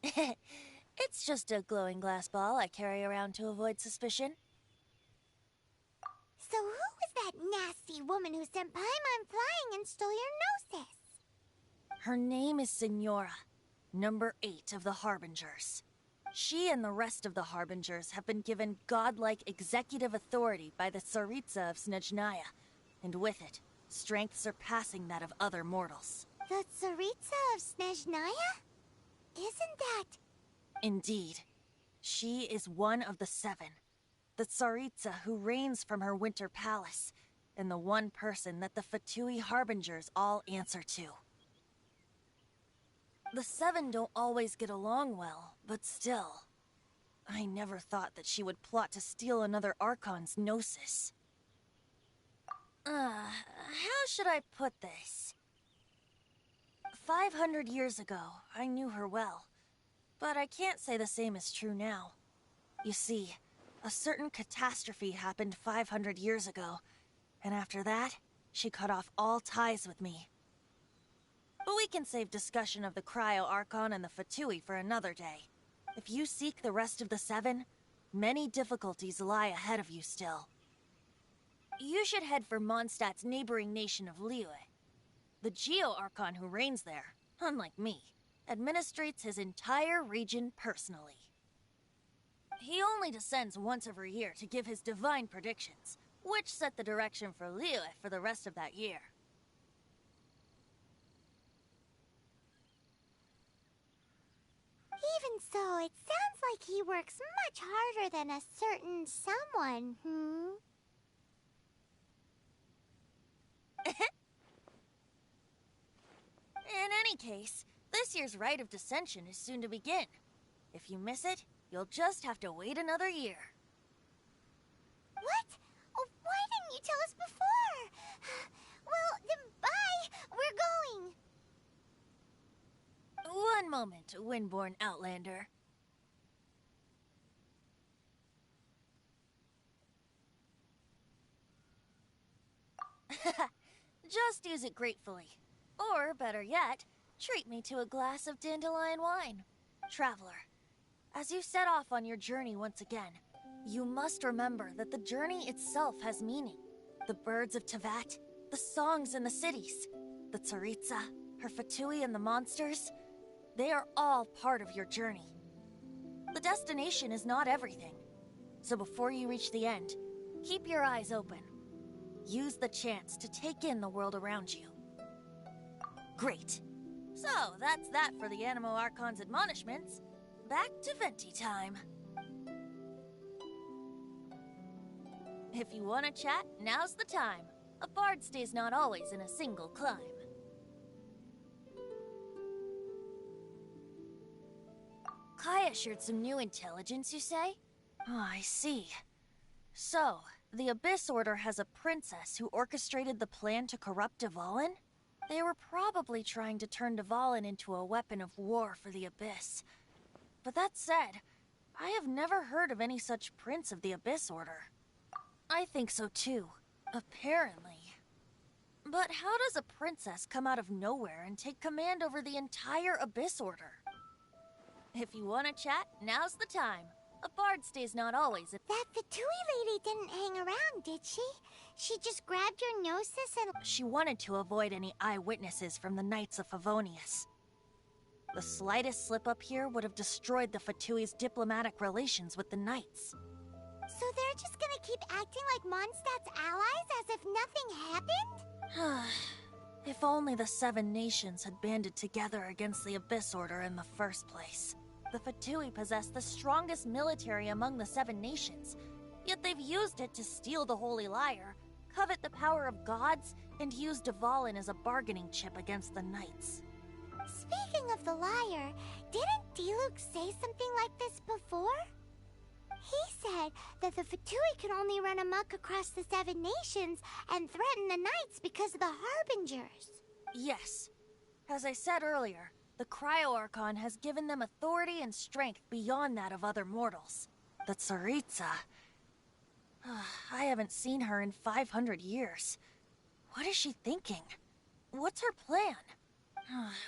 Speaker 2: It's just a glowing glass ball I carry around to avoid suspicion.
Speaker 7: So who was that nasty woman who sent Paimon flying and stole your gnosis?
Speaker 2: Her name is Signora, number 8 of the Harbingers. She and the rest of the Harbingers have been given godlike executive authority by the Tsaritsa of Snezhnaya, and with it, strength surpassing that of other mortals.
Speaker 7: The Tsaritsa of Snezhnaya? Isn't that...
Speaker 2: Indeed. She is one of the 7. The Tsaritsa who reigns from her winter palace, and the one person that the Fatui Harbingers all answer to. The 7 don't always get along well, but still. I never thought that she would plot to steal another Archon's gnosis. How should I put this? 500 years ago, I knew her well. But I can't say the same is true now. You see, a certain catastrophe happened 500 years ago, and after that, she cut off all ties with me. But we can save discussion of the Cryo-Archon and the Fatui for another day. If you seek the rest of the Seven, many difficulties lie ahead of you still. You should head for Mondstadt's neighboring nation of Liyue. The Geo-Archon who reigns there, unlike me, administrates his entire region personally. He only descends once every year to give his divine predictions, which set the direction for Liyue for the rest of that year.
Speaker 7: Even so, it sounds like he works much harder than a certain someone,
Speaker 2: In any case, this year's Rite of Descension is soon to begin. If you miss it, you'll just have to wait another year.
Speaker 7: What? Oh, why didn't you tell us before? Well, then bye! We're going!
Speaker 2: One moment, Windborn Outlander. Just use it gratefully. Or, better yet, treat me to a glass of dandelion wine. Traveler, as you set off on your journey once again, you must remember that the journey itself has meaning. The birds of Tevat, the songs in the cities, the Tsaritsa, her Fatui and the monsters, they are all part of your journey. The destination is not everything. So before you reach the end, keep your eyes open. Use the chance to take in the world around you. Great. So, that's that for the Animo Archon's admonishments. Back to Venti time. If you want to chat, now's the time. A bard stays not always in a single climb. Kaya shared some new intelligence, you say? Oh, I see. So, the Abyss Order has a princess who orchestrated the plan to corrupt Dvalin? They were probably trying to turn Dvalin into a weapon of war for the Abyss. But that said, I have never heard of any such prince of the Abyss Order. I think so too, apparently. But how does a princess come out of nowhere and take command over the entire Abyss Order? If you want to chat, now's the time. A bard stays not always in—
Speaker 7: That Fatui lady didn't hang around, did she? She just grabbed your gnosis and—
Speaker 2: She wanted to avoid any eyewitnesses from the Knights of Favonius. The slightest slip-up here would have destroyed the Fatui's diplomatic relations with the Knights.
Speaker 7: So they're just gonna keep acting like Mondstadt's allies as if nothing happened?
Speaker 2: If only the Seven Nations had banded together against the Abyss Order in the first place. The Fatui possess the strongest military among the Seven Nations, yet they've used it to steal the Holy Lyre, covet the power of gods, and use Dvalin as a bargaining chip against the Knights.
Speaker 7: Speaking of the lyre, didn't Diluc say something like this before? He said that the Fatui can only run amok across the Seven Nations and threaten the Knights because of the Harbingers.
Speaker 2: Yes. As I said earlier, the Cryo-Archon has given them authority and strength beyond that of other mortals. The Tsaritsa... I haven't seen her in 500 years. What is she thinking? What's her plan?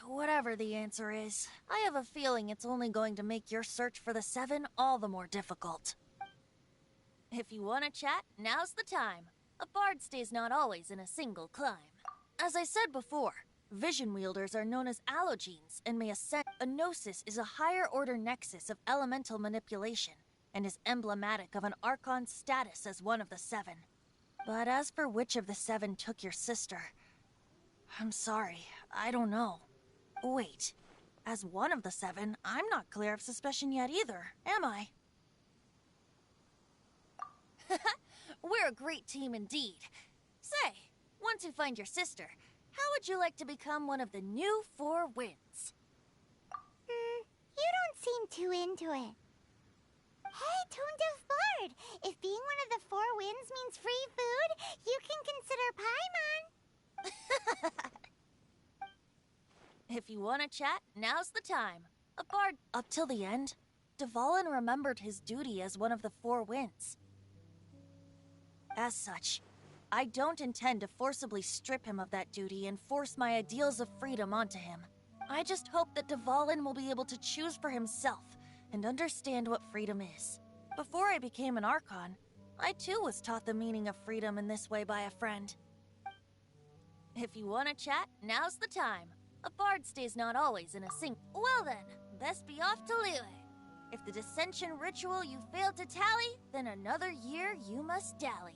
Speaker 2: Whatever the answer is, I have a feeling it's only going to make your search for the Seven all the more difficult. If you want to chat, now's the time. A bard stays not always in a single climb. As I said before, vision wielders are known as allogenes and may ascend. A gnosis is a higher-order nexus of elemental manipulation and is emblematic of an Archon's status as one of the Seven. But as for which of the Seven took your sister, I'm sorry, I don't know. Wait, as one of the Seven, I'm not clear of suspicion yet either, am I? We're a great team indeed. Say, once you find your sister, how would you like to become one of the new Four Winds?
Speaker 7: You don't seem too into it. Hey, Toned of Bard! If being one of the four winds means free food, you can consider Paimon.
Speaker 2: If you want to chat, now's the time. A bard up till the end. Dvalin remembered his duty as one of the four winds. As such, I don't intend to forcibly strip him of that duty and force my ideals of freedom onto him. I just hope that Dvalin will be able to choose for himself and understand what freedom is. Before I became an Archon, I too was taught the meaning of freedom in this way by a friend. If you want to chat, now's the time. A bard stays not always in a sync. Well then, best be off to Liyue. If the dissension ritual you failed to tally, then another year you must dally.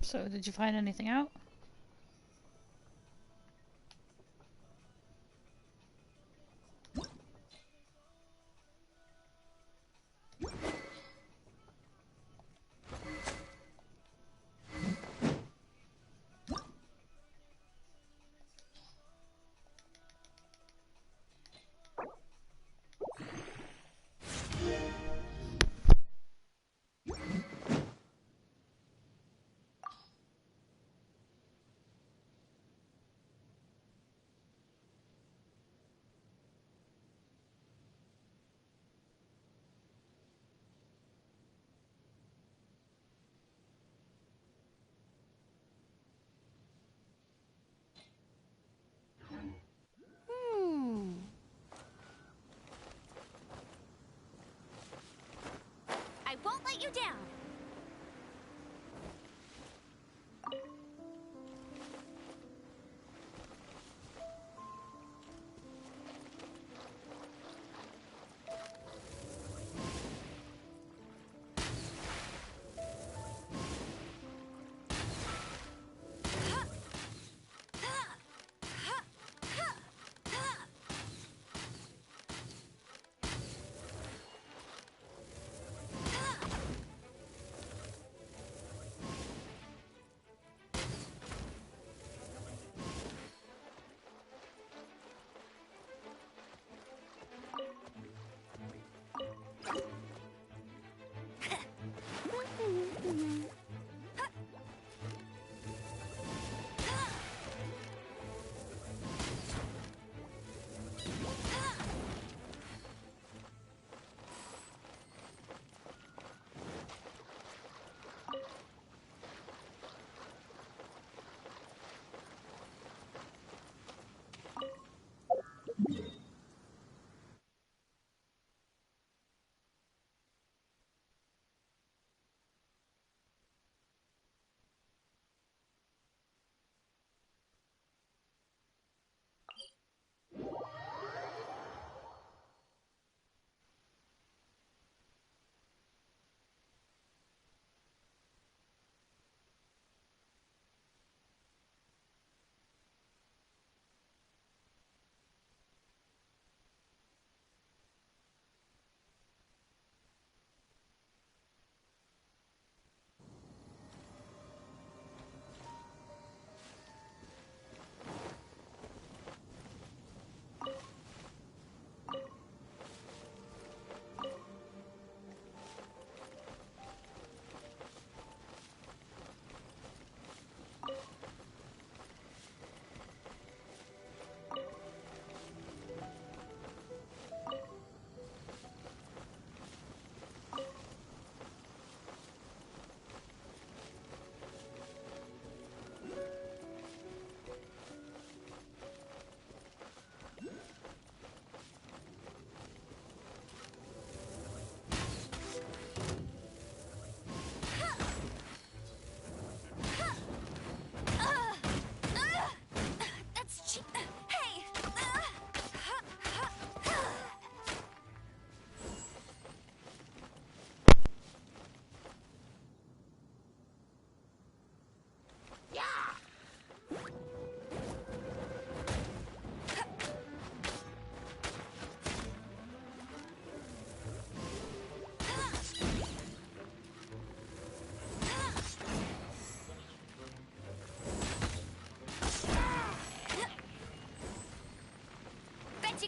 Speaker 3: So, did you find anything out?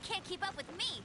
Speaker 6: can't keep up with me.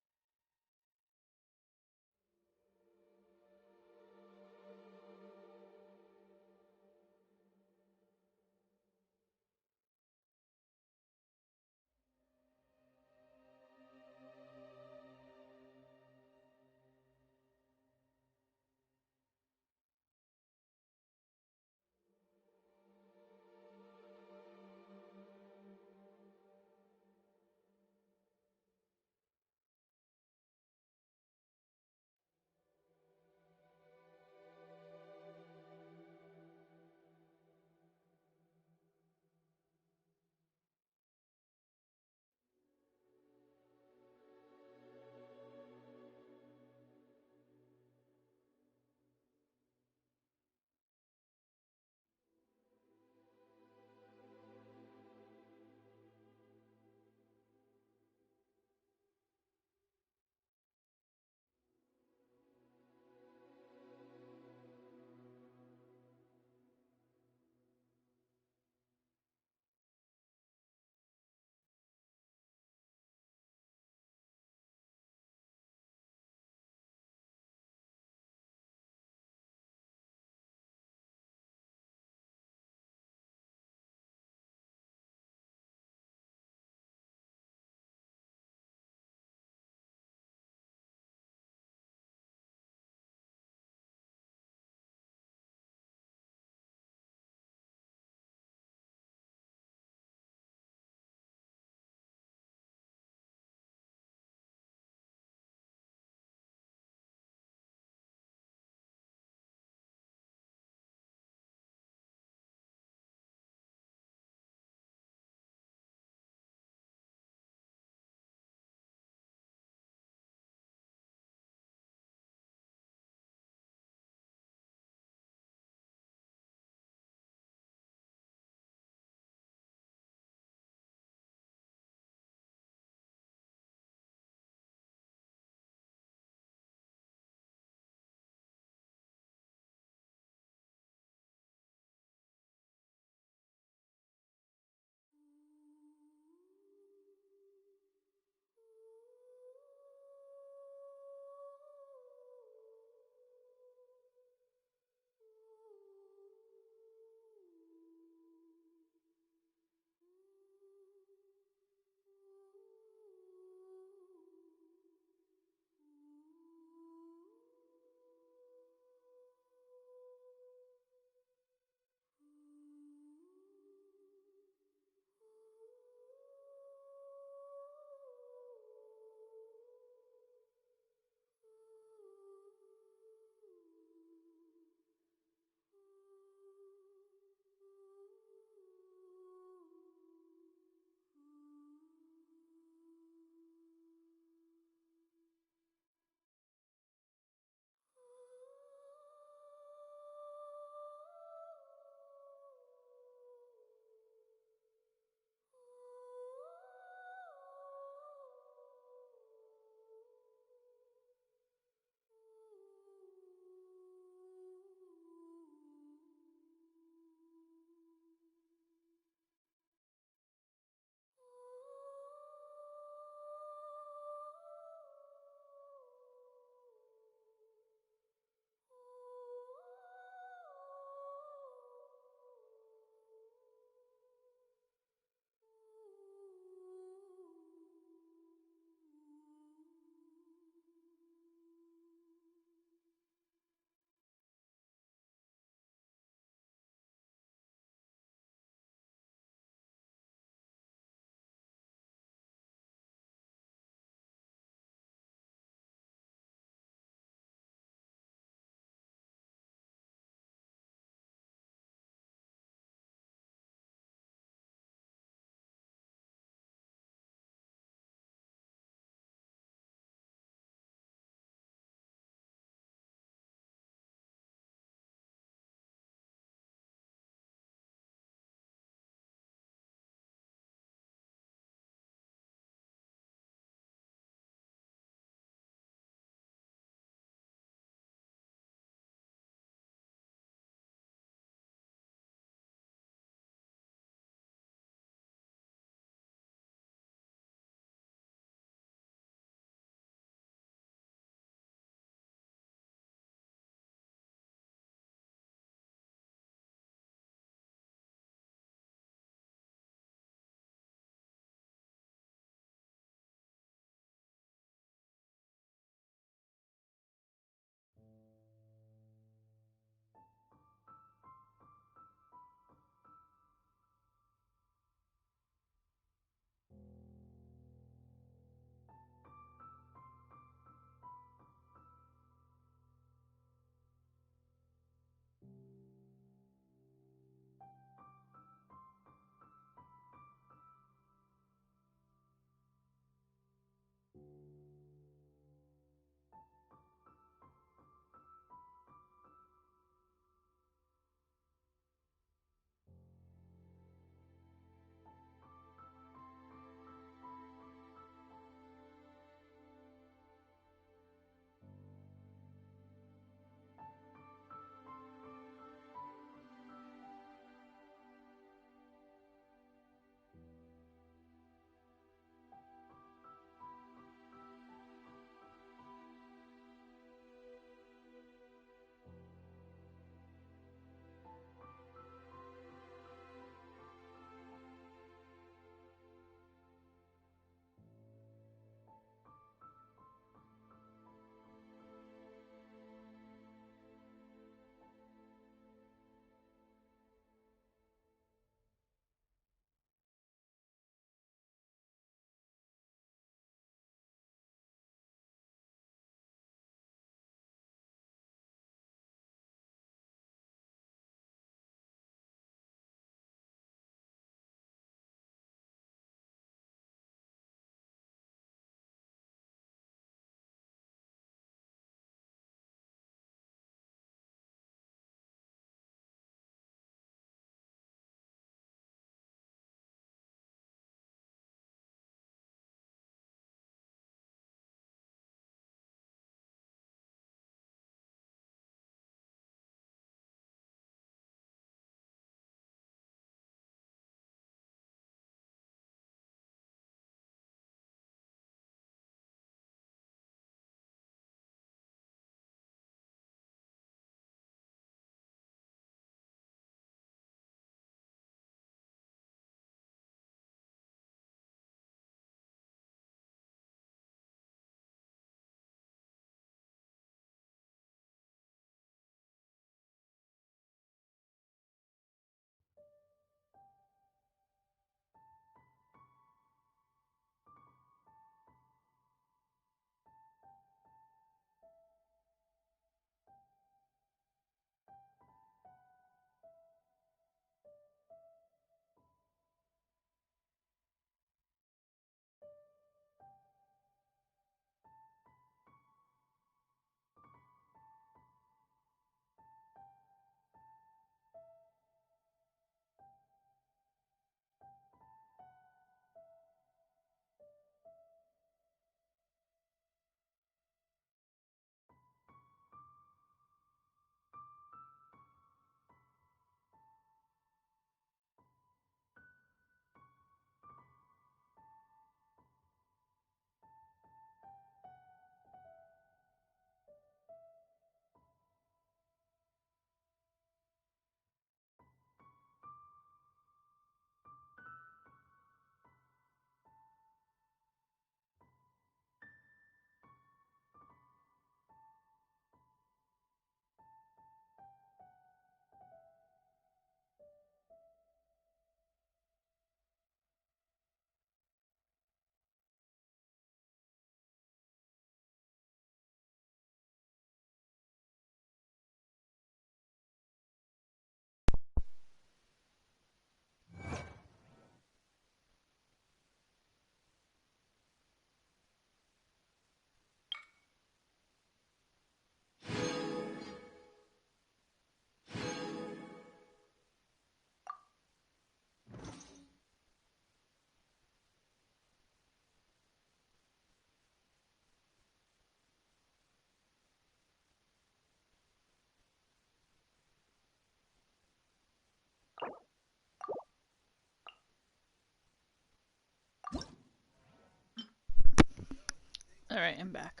Speaker 3: Alright, I'm back.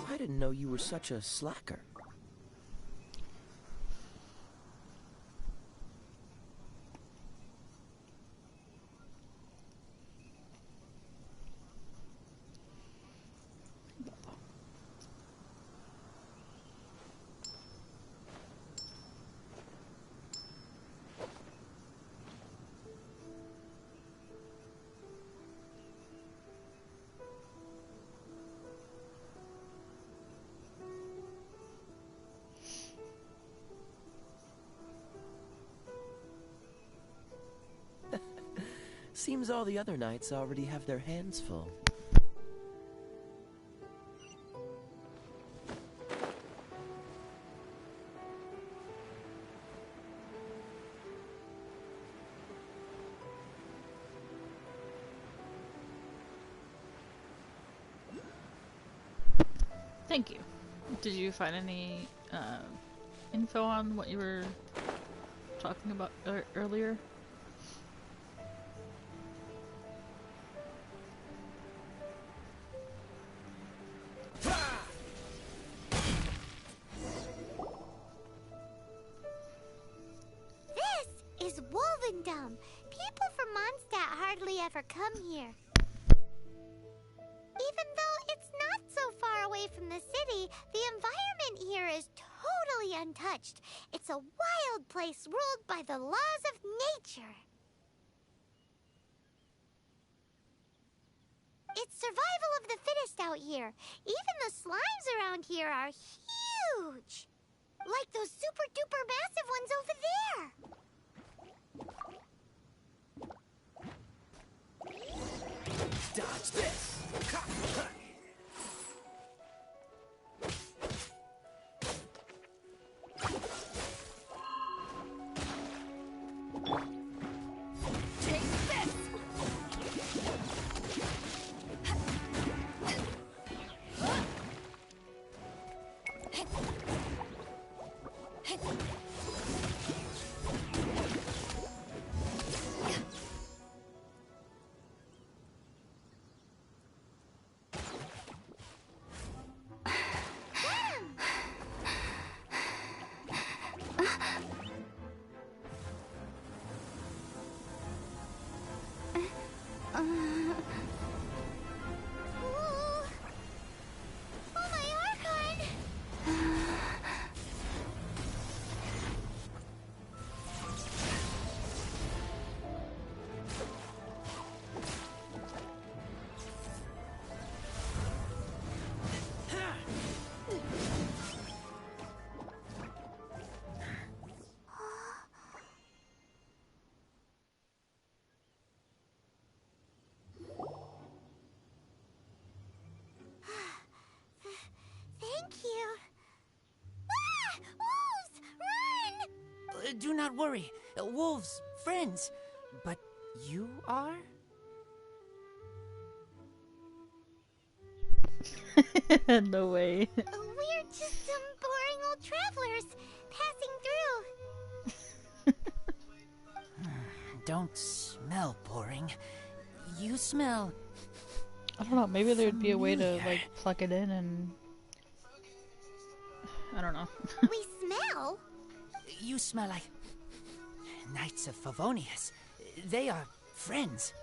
Speaker 10: I didn't know you were such a slacker. Seems all the other knights already have their hands full.
Speaker 3: Thank you. Did you find any info on what you were talking about earlier?
Speaker 7: This is Wildlands. People from Mondstadt hardly ever come here. Even though it's not so far away from the city, the environment here is totally untouched. It's a wild place ruled by the laws of nature. It's survival of the fittest out here. Even the slimes around here are huge. Like those super duper massive ones over there.
Speaker 10: Dodge this!
Speaker 7: Thank you. Ah! Wolves! Run!
Speaker 10: Do not worry. Wolves, friends. But you are?
Speaker 3: No way.
Speaker 7: We're just some boring old travelers passing through.
Speaker 10: Don't smell boring. You smell...
Speaker 3: I don't know, maybe there'd be a way to, like, plug it in and... I don't know.
Speaker 7: We smell?
Speaker 10: You smell like... Knights of Favonius. They are friends.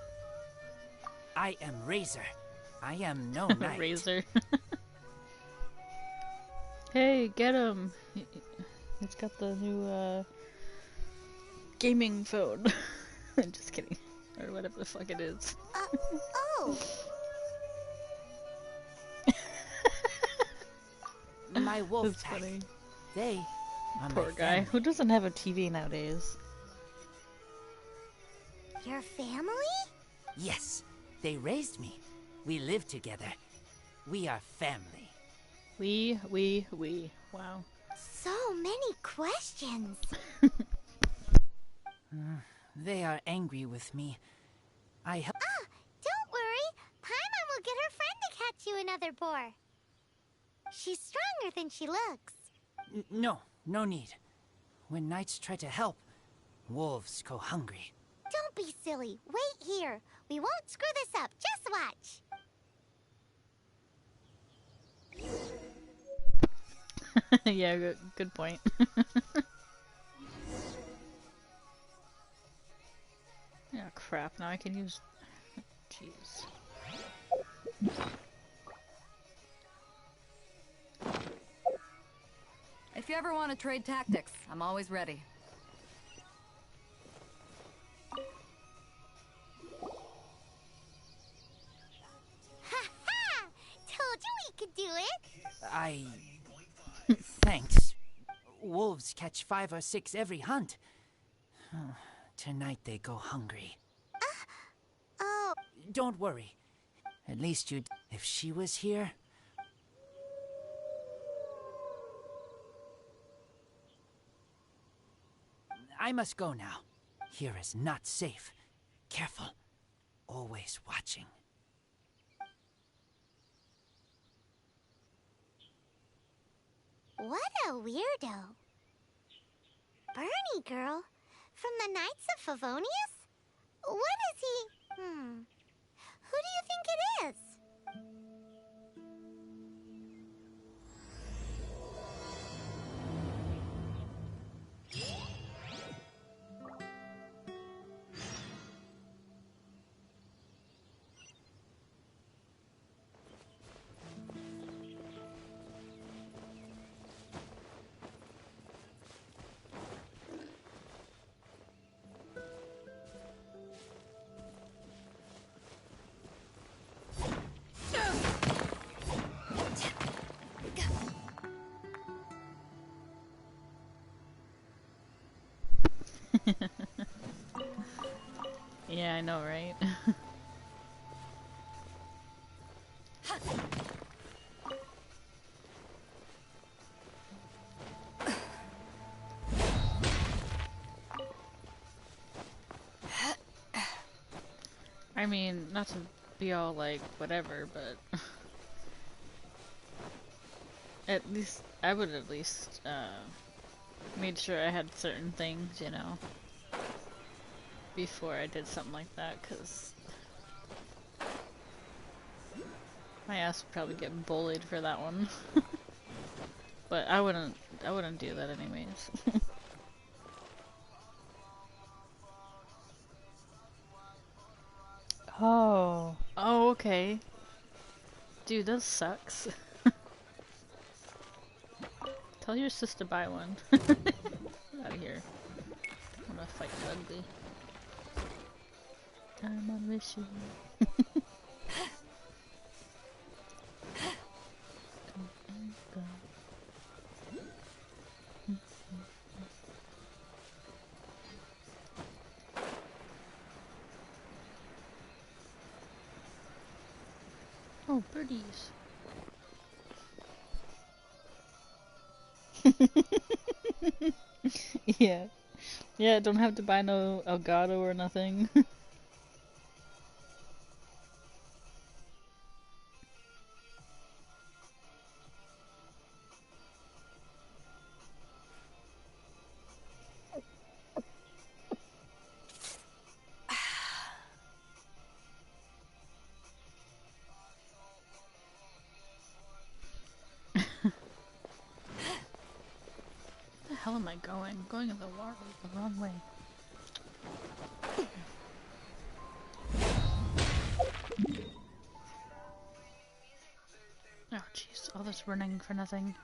Speaker 10: I am Razor. I am no knight.
Speaker 3: Razor. Hey, get him! He's got the new, gaming phone. Just kidding. Or whatever the fuck it is.
Speaker 7: Oh!
Speaker 10: My wolf
Speaker 3: That's
Speaker 10: pack.
Speaker 3: funny.
Speaker 10: They are
Speaker 3: Poor
Speaker 10: my
Speaker 3: guy.
Speaker 10: family.
Speaker 3: Who doesn't have a TV nowadays?
Speaker 7: Your family?
Speaker 10: Yes, they raised me. We live together. We are family.
Speaker 3: We. Wow.
Speaker 7: So many questions.
Speaker 10: They are angry with me. I help.
Speaker 7: Ah, don't worry. Paimon will get her friend to catch you another boar. She's stronger than she looks.
Speaker 10: No need. When knights try to help, wolves go hungry.
Speaker 7: Don't be silly. Wait here. We won't screw this up. Just watch.
Speaker 3: Yeah, good point. Yeah, crap. Now I can use... Jeez.
Speaker 1: If you ever want to trade tactics, I'm always ready.
Speaker 7: Ha ha! Told you we could do it.
Speaker 15: Thanks. Wolves catch 5 or 6 every hunt. Tonight they go hungry.
Speaker 7: Oh.
Speaker 15: Don't worry. At least you'd... If she was here... I must go now. Here is not safe. Careful. Always watching.
Speaker 7: What a weirdo. Bernie girl? From the Knights of Favonius? What is he? Who do you think it is?
Speaker 3: Yeah, I know, right? I mean, not to be all like whatever, but at least I would at least made sure I had certain things, you know, before I did something like that, because my ass would probably get bullied for that one. But I wouldn't do that anyways. Oh, okay. Dude, that sucks. Tell your sister to buy one. Out of here. I'm gonna fight ugly. I'm on mission. Oh, birdies. Yeah. Yeah, don't have to buy no Elgato or nothing. Where the hell am I going? I'm going in the water the wrong way. Oh jeez, all this running for nothing.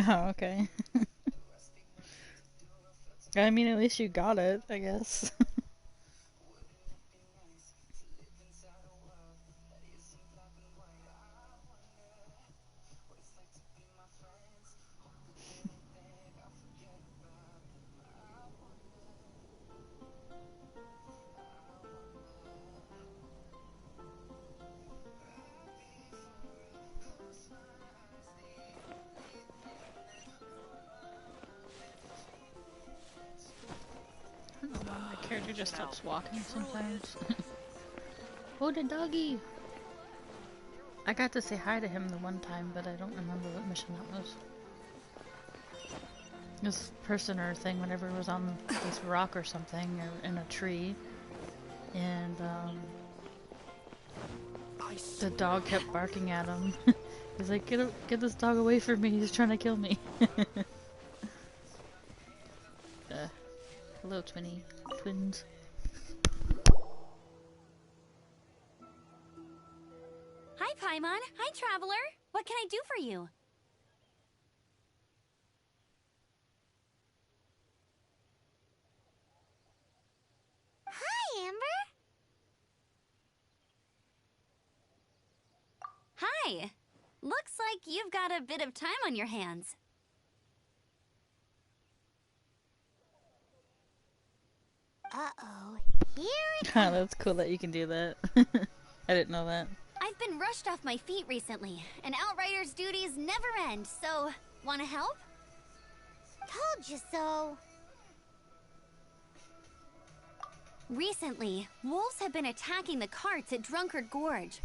Speaker 3: Oh, okay. I mean, at least you got it, I guess. My character just stops walking sometimes. Oh, the doggy! I got to say hi to him the one time, but I don't remember what mission that was. This person or thing, whenever it was on this rock or something, or in a tree, and the dog kept barking at him. He's like, get this dog away from me, he's trying to kill me. Hello, twins.
Speaker 6: Hi, Paimon. Hi, Traveler. What can I do for you?
Speaker 7: Hi, Amber.
Speaker 6: Hi. Looks like you've got a bit of time on your hands.
Speaker 7: Uh-oh. Here it
Speaker 3: Ah, that's cool that you can do that. I didn't know that.
Speaker 6: I've been rushed off my feet recently, and Outrider's duties never end, so wanna help?
Speaker 7: Told you so.
Speaker 6: Recently, wolves have been attacking the carts at Drunkard Gorge.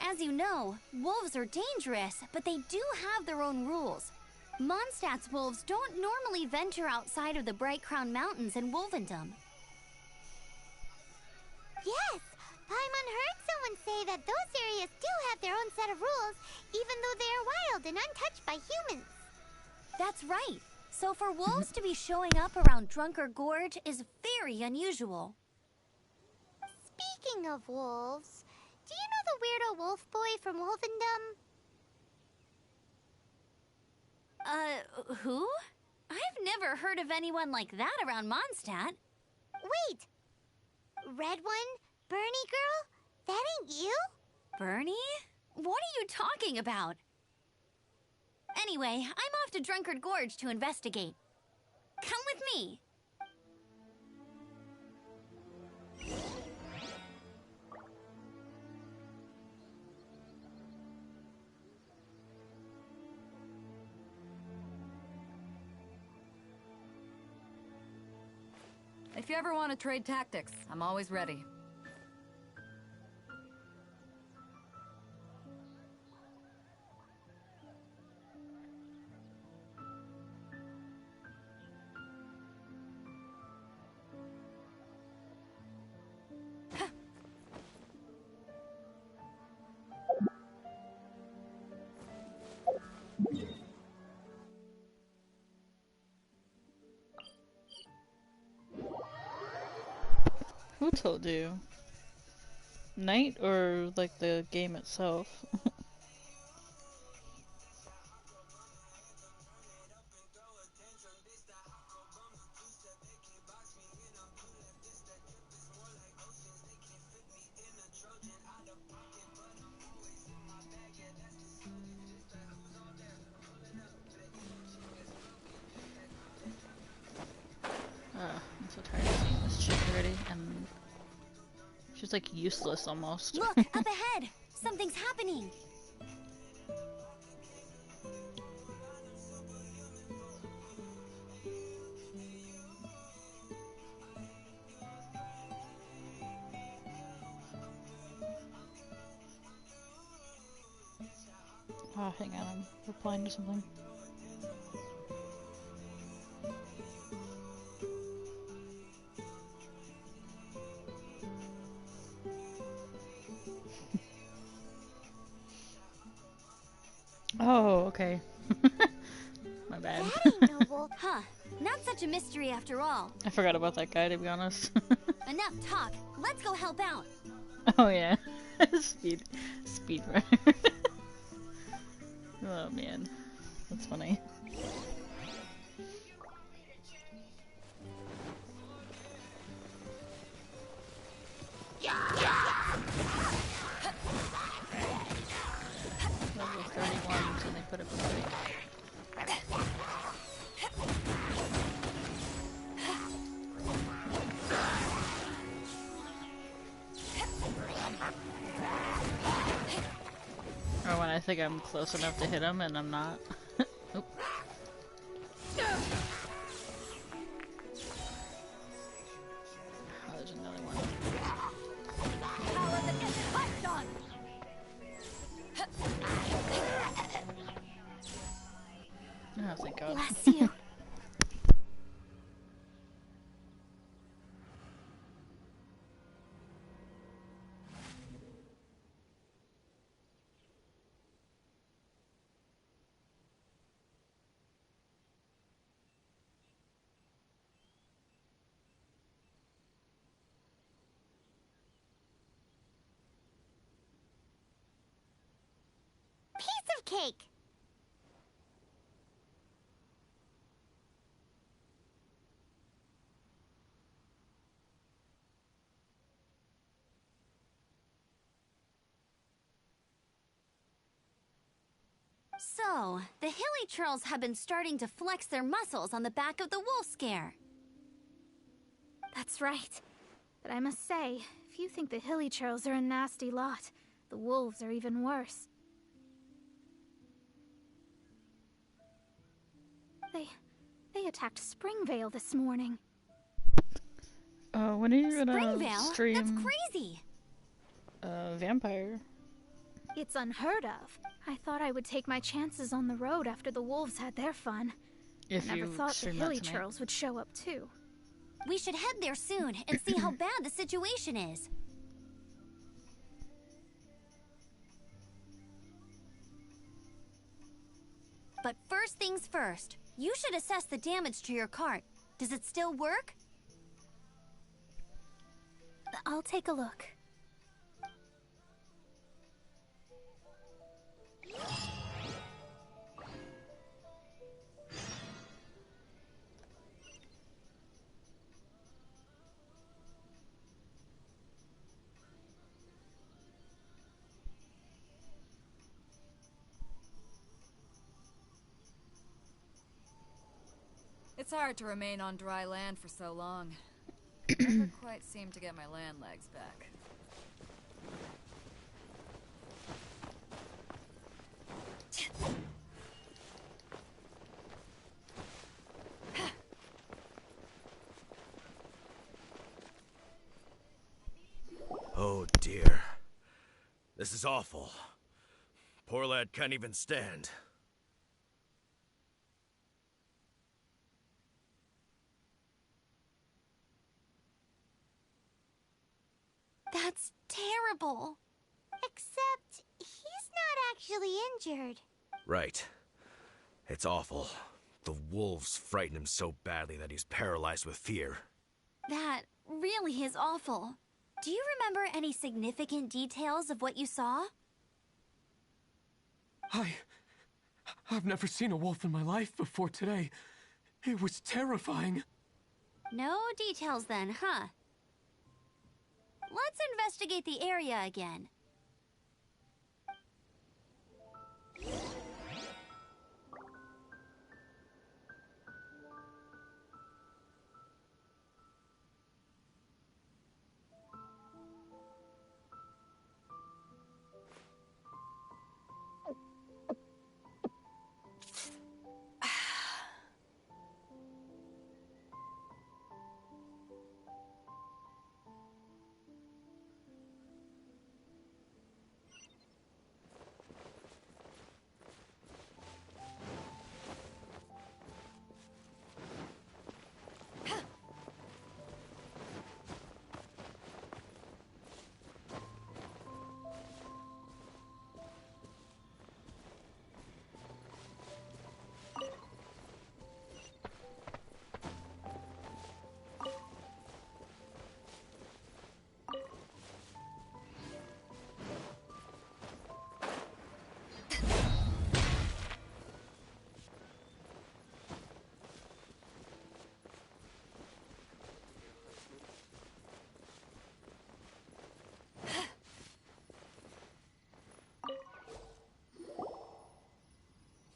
Speaker 6: As you know, wolves are dangerous, but they do have their own rules. Mondstadt's wolves don't normally venture outside of the Bright Crown Mountains in Wolvendom.
Speaker 7: Yes, Paimon heard someone say that those areas do have their own set of rules, even though they are wild and untouched by humans.
Speaker 6: That's right. So for wolves to be showing up around Drunkard Gorge is very unusual.
Speaker 7: Speaking of wolves, do you know the weirdo wolf boy from Wolvendom?
Speaker 6: Who? I've never heard of anyone like that around Mondstadt.
Speaker 7: Wait! Red one? Bernie girl? That ain't you?
Speaker 6: Bernie? What are you talking about? Anyway, I'm off to Drunkard Gorge to investigate. Come with me.
Speaker 1: If you ever want to trade tactics, I'm always ready.
Speaker 3: Who told you? Night or like the game itself? I'm so tired of seeing this chick already, and she's like useless almost.
Speaker 6: Look, up ahead! Something's happening!
Speaker 3: Oh, hang on, I'm replying to something. Oh, okay. My bad.
Speaker 6: Huh. Not such a mystery after all.
Speaker 3: I forgot about that guy, to be honest.
Speaker 6: Enough talk. Let's go help out.
Speaker 3: Oh yeah. Speed runner. Oh man. That's funny. Level 31, so they put up a break. Or when I think I'm close enough to hit him and I'm not. Oop.
Speaker 7: piece of cake.
Speaker 6: So, the hilly trolls have been starting to flex their muscles on the back of the wolf scare.
Speaker 13: That's right. But I must say, if you think the hilly trolls are a nasty lot, the wolves are even worse. They attacked Springvale this morning.
Speaker 3: When are you gonna
Speaker 6: Springvale?
Speaker 3: stream?
Speaker 6: That's crazy.
Speaker 3: Vampire.
Speaker 13: It's unheard of. I thought I would take my chances on the road after the wolves had their fun.
Speaker 3: If
Speaker 13: I never
Speaker 3: you
Speaker 13: thought the
Speaker 3: stream that
Speaker 13: hilly
Speaker 3: tonight.
Speaker 13: trolls would show up too.
Speaker 6: We should head there soon and see how bad the situation is. But first things first, you should assess the damage to your cart. Does it still work?
Speaker 13: I'll take a look.
Speaker 1: It's hard to remain on dry land for so long. Never quite seem to get my land legs back.
Speaker 16: Oh dear. This is awful. Poor lad can't even stand.
Speaker 6: That's terrible.
Speaker 7: Except, he's not actually injured.
Speaker 16: Right. It's awful. The wolves frighten him so badly that he's paralyzed with fear.
Speaker 6: That really is awful. Do you remember any significant details of what you saw?
Speaker 17: I've never seen a wolf in my life before today. It was terrifying.
Speaker 6: No details then, huh? Let's investigate the area again.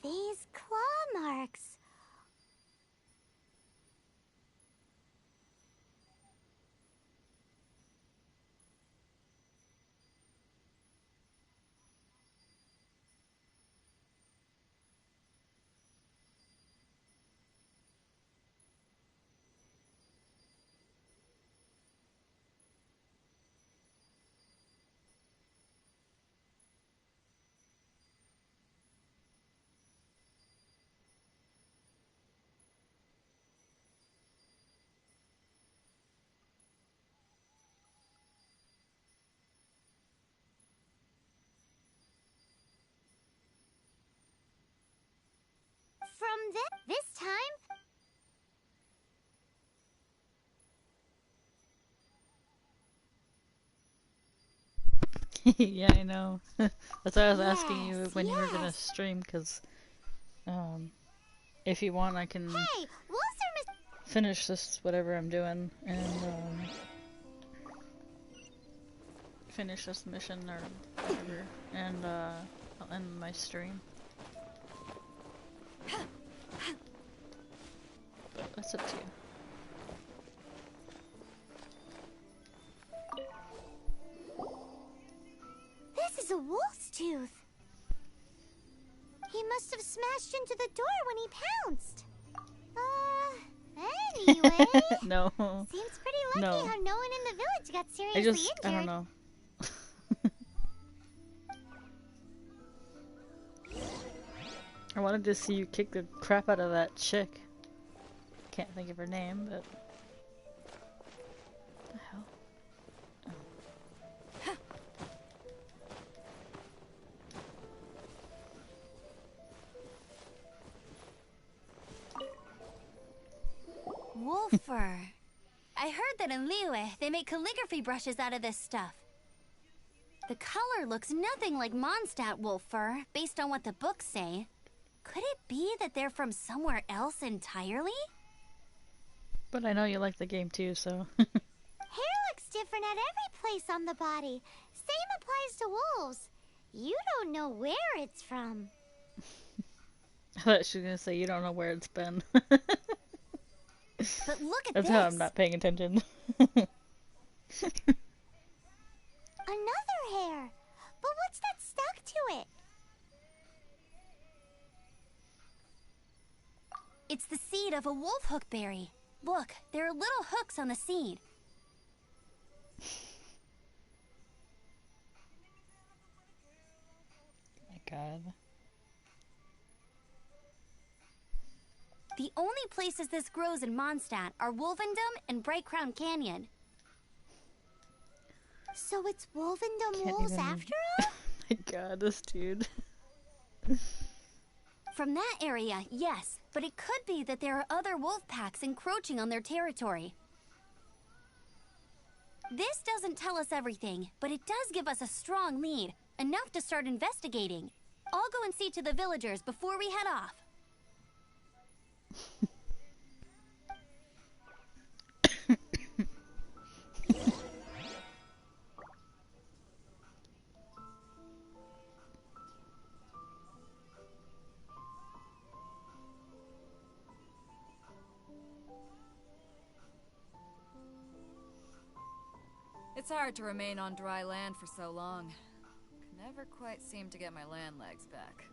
Speaker 7: These claw marks. From this time?
Speaker 3: Yeah, I know. That's why I was asking you when you were gonna stream, because if you want, I can
Speaker 7: Hey, wolves are
Speaker 3: finish this whatever I'm doing and finish this mission or whatever, and I'll end my stream. But that's up to you.
Speaker 7: This is a wolf's tooth. He must have smashed into the door when he pounced. Anyway.
Speaker 3: No.
Speaker 7: Seems pretty lucky
Speaker 3: No.
Speaker 7: how no one in the village got seriously injured.
Speaker 3: I don't know. I wanted to see you kick the crap out of that chick. Can't think of her name, but... What the hell?
Speaker 6: Wolf fur. I heard that in Liyue, they make calligraphy brushes out of this stuff. The color looks nothing like Mondstadt wolf fur, based on what the books say. Could it be that they're from somewhere else entirely?
Speaker 3: But I know you like the game too, so...
Speaker 7: Hair looks different at every place on the body. Same applies to wolves. You don't know where it's from.
Speaker 3: I thought she was gonna say you don't know where it's been.
Speaker 6: But look at
Speaker 3: That's
Speaker 6: this.
Speaker 3: how I'm not paying attention.
Speaker 7: Another hair. But what's that stuck to it?
Speaker 6: It's the seed of a wolf hook berry. Look, there are little hooks on the seed.
Speaker 3: My god.
Speaker 6: The only places this grows in Mondstadt are Wolvendom and Bright Crown Canyon.
Speaker 7: So it's Wolvendom
Speaker 3: Can't
Speaker 7: wolves
Speaker 3: even-
Speaker 7: after all?
Speaker 3: My god, this dude.
Speaker 6: From that area, yes, but it could be that there are other wolf packs encroaching on their territory. This doesn't tell us everything, but it does give us a strong lead, enough to start investigating. I'll go and see to the villagers before we head off.
Speaker 1: It's hard to remain on dry land for so long. Can never quite seem to get my land legs back.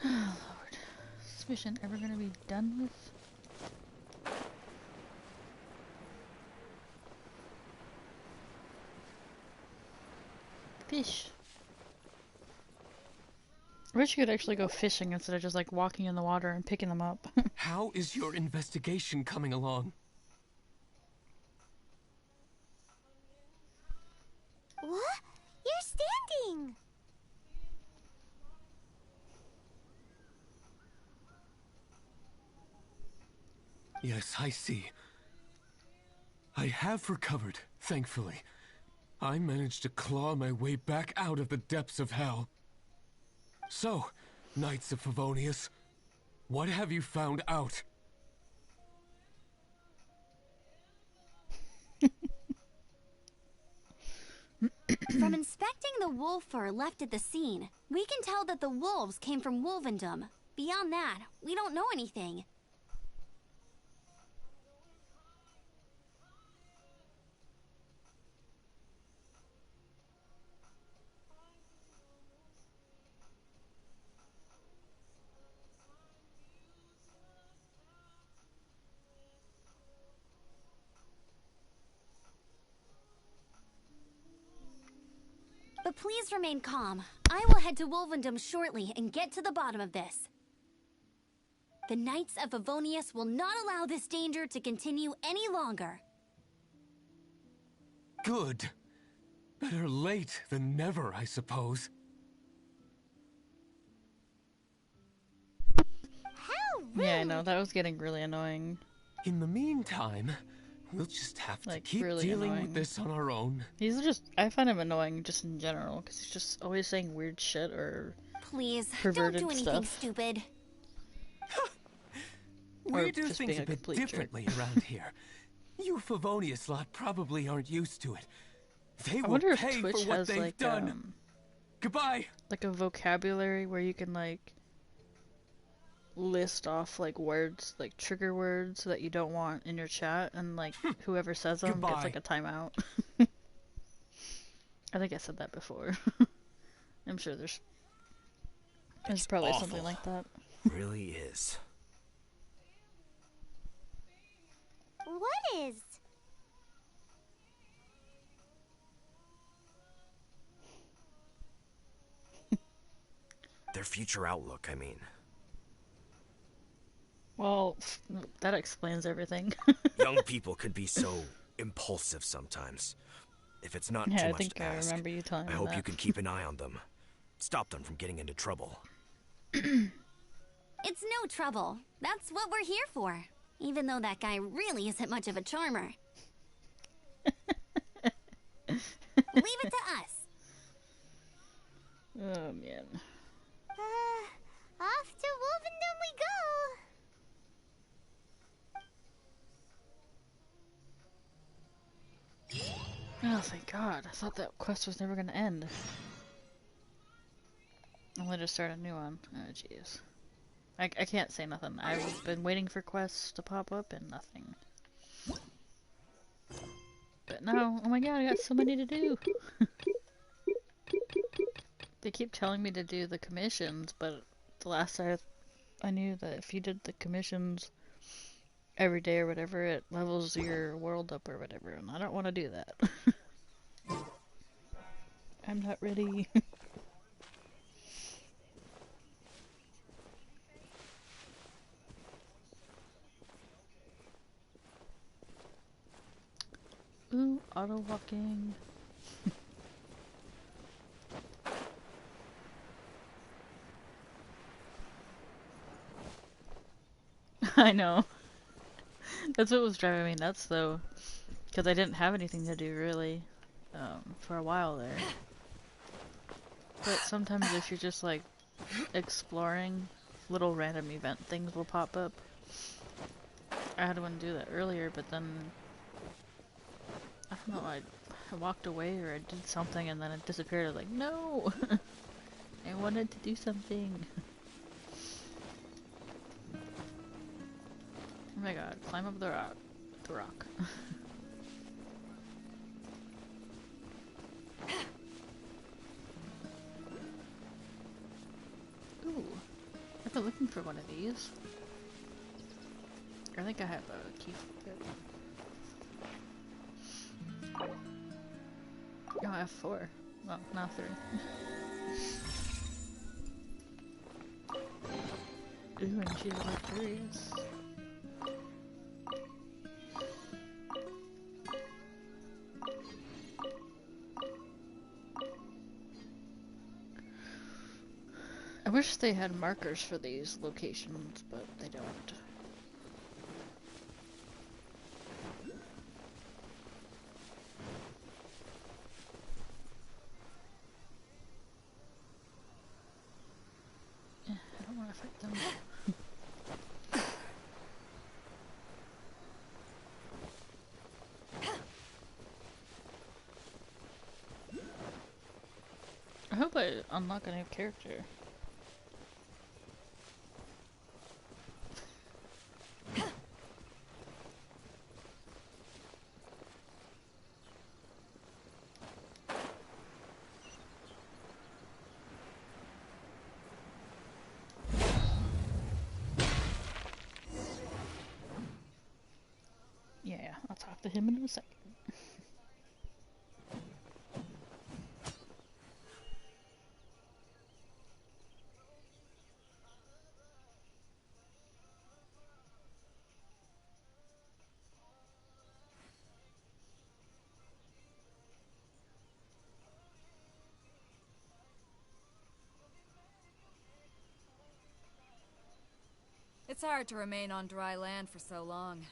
Speaker 3: Oh lord. Is this mission ever gonna be done with? Fish. I wish you could actually go fishing instead of just like walking in the water and picking them up.
Speaker 17: How is your investigation coming along?
Speaker 7: What? You're standing!
Speaker 17: Yes, I see. I have recovered, thankfully. I managed to claw my way back out of the depths of hell. So, Knights of Favonius, what have you found out?
Speaker 6: From inspecting the wolf fur left at the scene, we can tell that the wolves came from Wolvendom. Beyond that, we don't know anything. But please remain calm. I will head to Wolvendom shortly and get to the bottom of this. The Knights of Favonius will not allow this danger to continue any longer.
Speaker 17: Good. Better late than never, I suppose.
Speaker 7: How rude!
Speaker 3: Yeah, I know, that was getting really annoying.
Speaker 17: In the meantime, we'll just have to
Speaker 3: Like,
Speaker 17: keep
Speaker 3: really
Speaker 17: dealing
Speaker 3: annoying.
Speaker 17: with this on our own.
Speaker 3: He's just, I find him annoying just in general, because he's just always saying weird shit or
Speaker 6: Please,
Speaker 3: perverted
Speaker 6: don't do anything
Speaker 3: stuff.
Speaker 6: stupid.
Speaker 3: Or
Speaker 17: We do
Speaker 3: just
Speaker 17: things
Speaker 3: being
Speaker 17: a
Speaker 3: a
Speaker 17: bit
Speaker 3: complete jerk.
Speaker 17: differently around here. You Favonius lot probably aren't used to it. They
Speaker 3: I
Speaker 17: will
Speaker 3: wonder if
Speaker 17: pay
Speaker 3: Twitch
Speaker 17: for what
Speaker 3: has
Speaker 17: they've
Speaker 3: like
Speaker 17: done. Goodbye.
Speaker 3: like a vocabulary where you can like list off like words, like trigger words that you don't want in your chat, and like whoever says them gets like a timeout. I think I said that before. I'm sure there's probably
Speaker 16: awful.
Speaker 3: something like that.
Speaker 16: Really is.
Speaker 7: What is?
Speaker 16: Their future outlook, I mean.
Speaker 3: Well, that explains everything.
Speaker 16: Young people could be so impulsive sometimes. If it's not
Speaker 3: Yeah,
Speaker 16: too
Speaker 3: I
Speaker 16: much
Speaker 3: think
Speaker 16: to
Speaker 3: I
Speaker 16: ask,
Speaker 3: remember you telling
Speaker 16: I
Speaker 3: me
Speaker 16: hope
Speaker 3: that.
Speaker 16: you can keep an eye on them. Stop them from getting into trouble.
Speaker 6: It's no trouble. That's what we're here for. Even though that guy really isn't much of a charmer. Leave it to us.
Speaker 3: Oh man.
Speaker 7: Off to Wolvendom we go!
Speaker 3: Oh, thank God. I thought that quest was never gonna end. I'll let her start a new one. Oh, jeez. I can't say nothing. I've been waiting for quests to pop up and nothing. But now, oh my God, I got so many to do. They keep telling me to do the commissions, but the last I knew that if you did the commissions every day or whatever, it levels your world up or whatever, and I don't want to do that. I'm not ready. Ooh, auto walking. I know. That's what was driving me nuts though, because I didn't have anything to do really for a while there. But sometimes if you're just like exploring, little random event things will pop up. I had one do that earlier, but then I don't know, I walked away or I did something and then it disappeared. I was like, no! I wanted to do something. Oh my God, climb up the rock. Ooh, I've been looking for one of these. I think I have a key for it. Oh, I have 4. Well, now 3. Ooh, and she's luxurious. I wish they had markers for these locations, but they don't. Yeah, I don't want to fight them. I hope I unlock a new character. Yeah, I'll talk to him in a second.
Speaker 1: It's hard to remain on dry land for so long.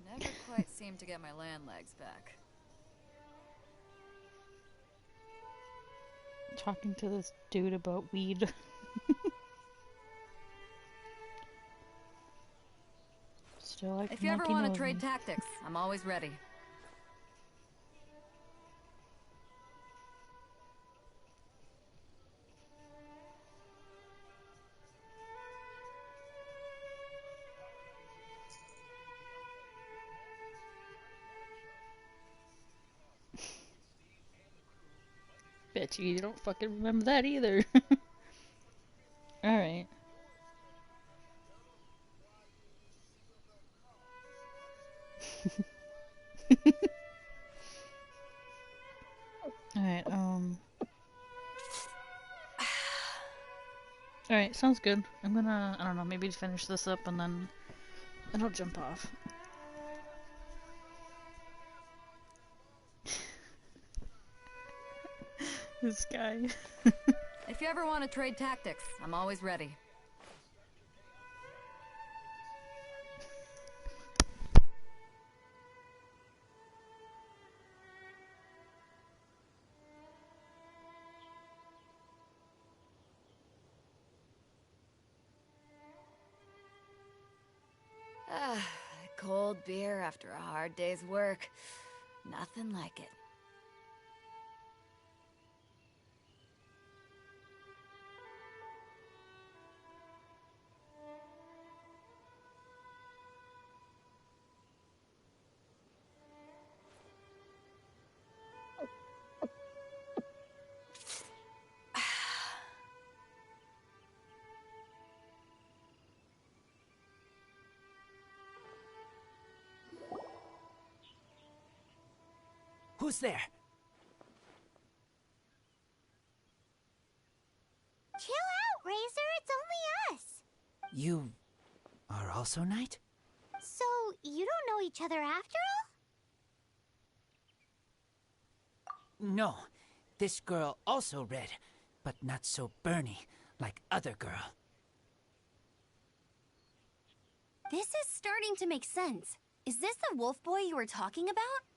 Speaker 1: Never quite seem to get my land legs back.
Speaker 3: Talking to this dude about weed. Still like
Speaker 1: If you ever want to trade
Speaker 3: me.
Speaker 1: tactics, I'm always ready.
Speaker 3: Bet you don't fucking remember that either. Alright. Alright, Alright, sounds good. I'm gonna, I don't know, maybe finish this up and then I'll jump off. This guy.
Speaker 1: If you ever want to trade tactics, I'm always ready. Cold beer after a hard day's work. Nothing like it.
Speaker 15: Who's there?
Speaker 7: Chill out, Razor. It's only us.
Speaker 15: You are also Knight?
Speaker 7: So, you don't know each other after all?
Speaker 15: No. This girl also red, but not so burny like other girl.
Speaker 6: This is starting to make sense. Is this the wolf boy you were talking about?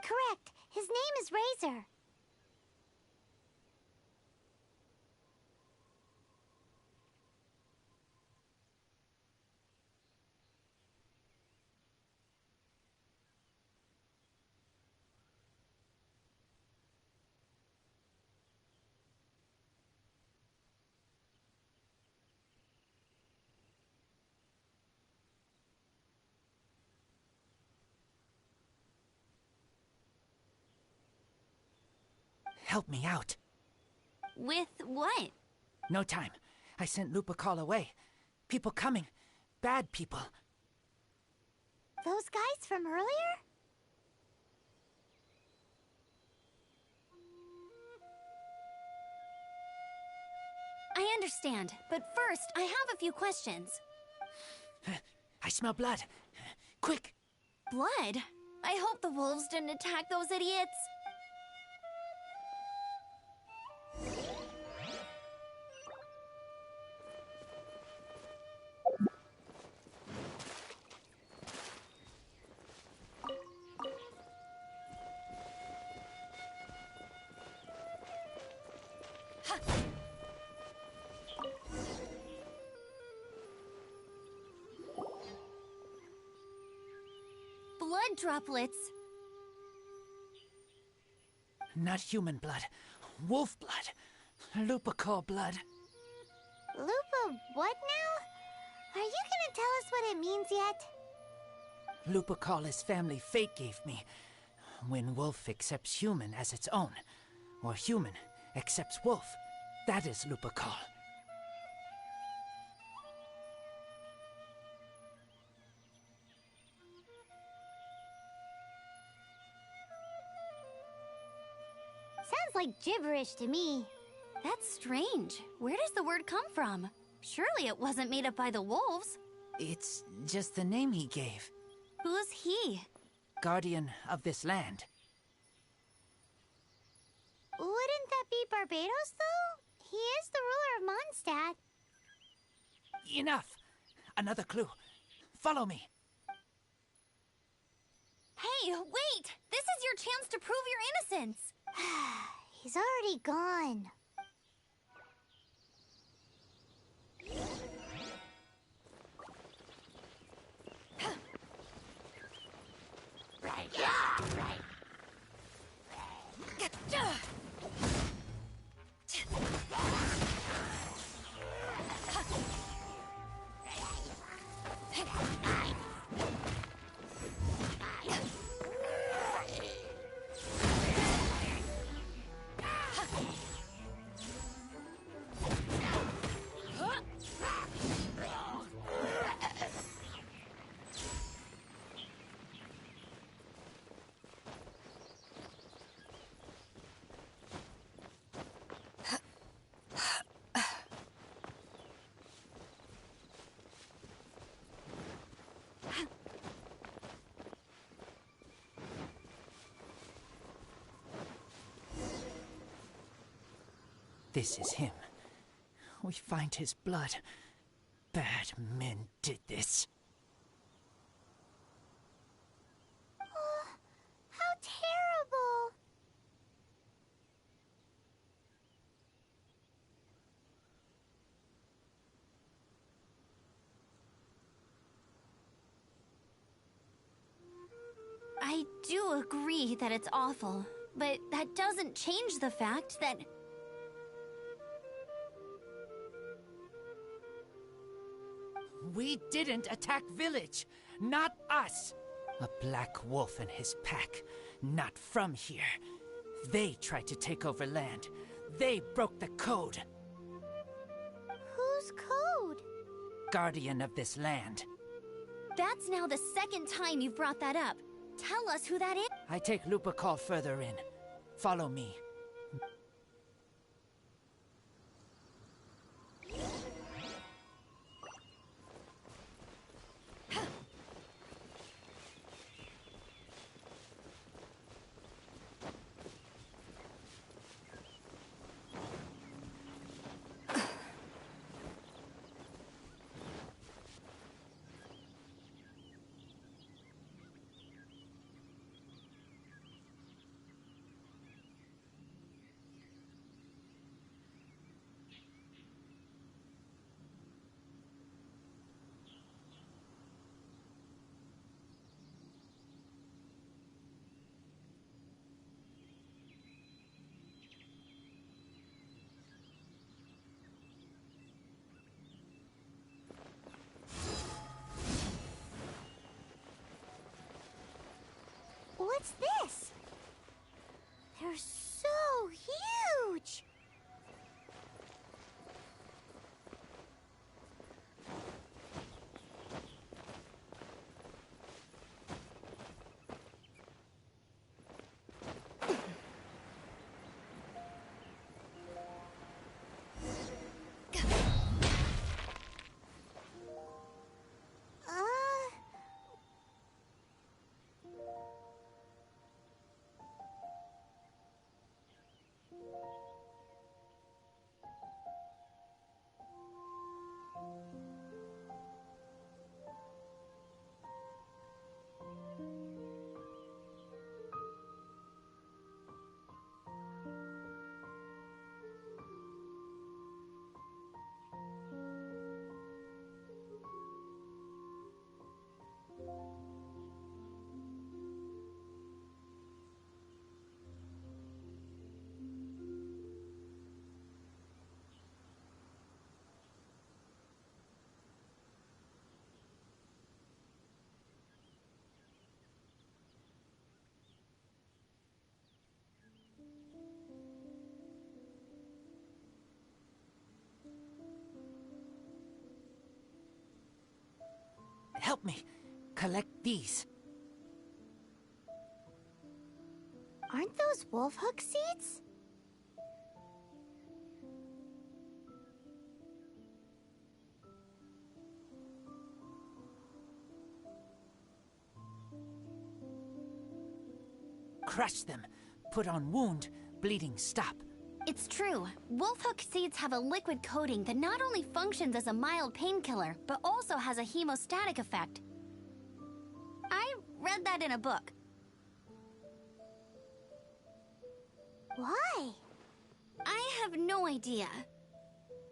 Speaker 7: Correct. His name is Razor.
Speaker 15: Help me out.
Speaker 6: With what?
Speaker 15: No time. I sent Lupa call away. People coming. Bad people.
Speaker 7: Those guys from earlier?
Speaker 6: I understand, but first, I have a few questions.
Speaker 15: I smell blood. Quick!
Speaker 6: Blood? I hope the wolves didn't attack those idiots. Blood droplets.
Speaker 15: Not human blood. Wolf blood. Lupical blood.
Speaker 7: Lupa what now? Are you gonna tell us what it means yet?
Speaker 15: Lupical is family fate gave me. When wolf accepts human as its own, or human accepts wolf, that is Lupical.
Speaker 7: Sounds like gibberish to me.
Speaker 6: That's strange. Where does the word come from? Surely it wasn't made up by the wolves.
Speaker 15: It's just the name he gave.
Speaker 6: Who's he?
Speaker 15: Guardian of this land.
Speaker 7: Wouldn't that be Barbados, though? He is the ruler of Mondstadt.
Speaker 15: Enough! Another clue. Follow me.
Speaker 6: Hey, wait! This is your chance to prove your innocence!
Speaker 7: He's already gone.
Speaker 15: This is him. We find his blood. Bad men did this.
Speaker 7: How terrible!
Speaker 6: I do agree that it's awful, but that doesn't change the fact that...
Speaker 15: We didn't attack village. Not us. A black wolf and his pack. Not from here. They tried to take over land. They broke the code.
Speaker 7: Whose code?
Speaker 15: Guardian of this land.
Speaker 6: That's now the second time you've brought that up. Tell us who that is.
Speaker 15: I take Lupa call further in. Follow me.
Speaker 7: What's this? They're so huge!
Speaker 15: Help me. Collect these.
Speaker 7: Aren't those wolf hook seeds?
Speaker 15: Crush them. Put on wound. Bleeding stop.
Speaker 6: It's true. Wolfhook seeds have a liquid coating that not only functions as a mild painkiller, but also has a hemostatic effect. I read that in a book.
Speaker 7: Why?
Speaker 6: I have no idea.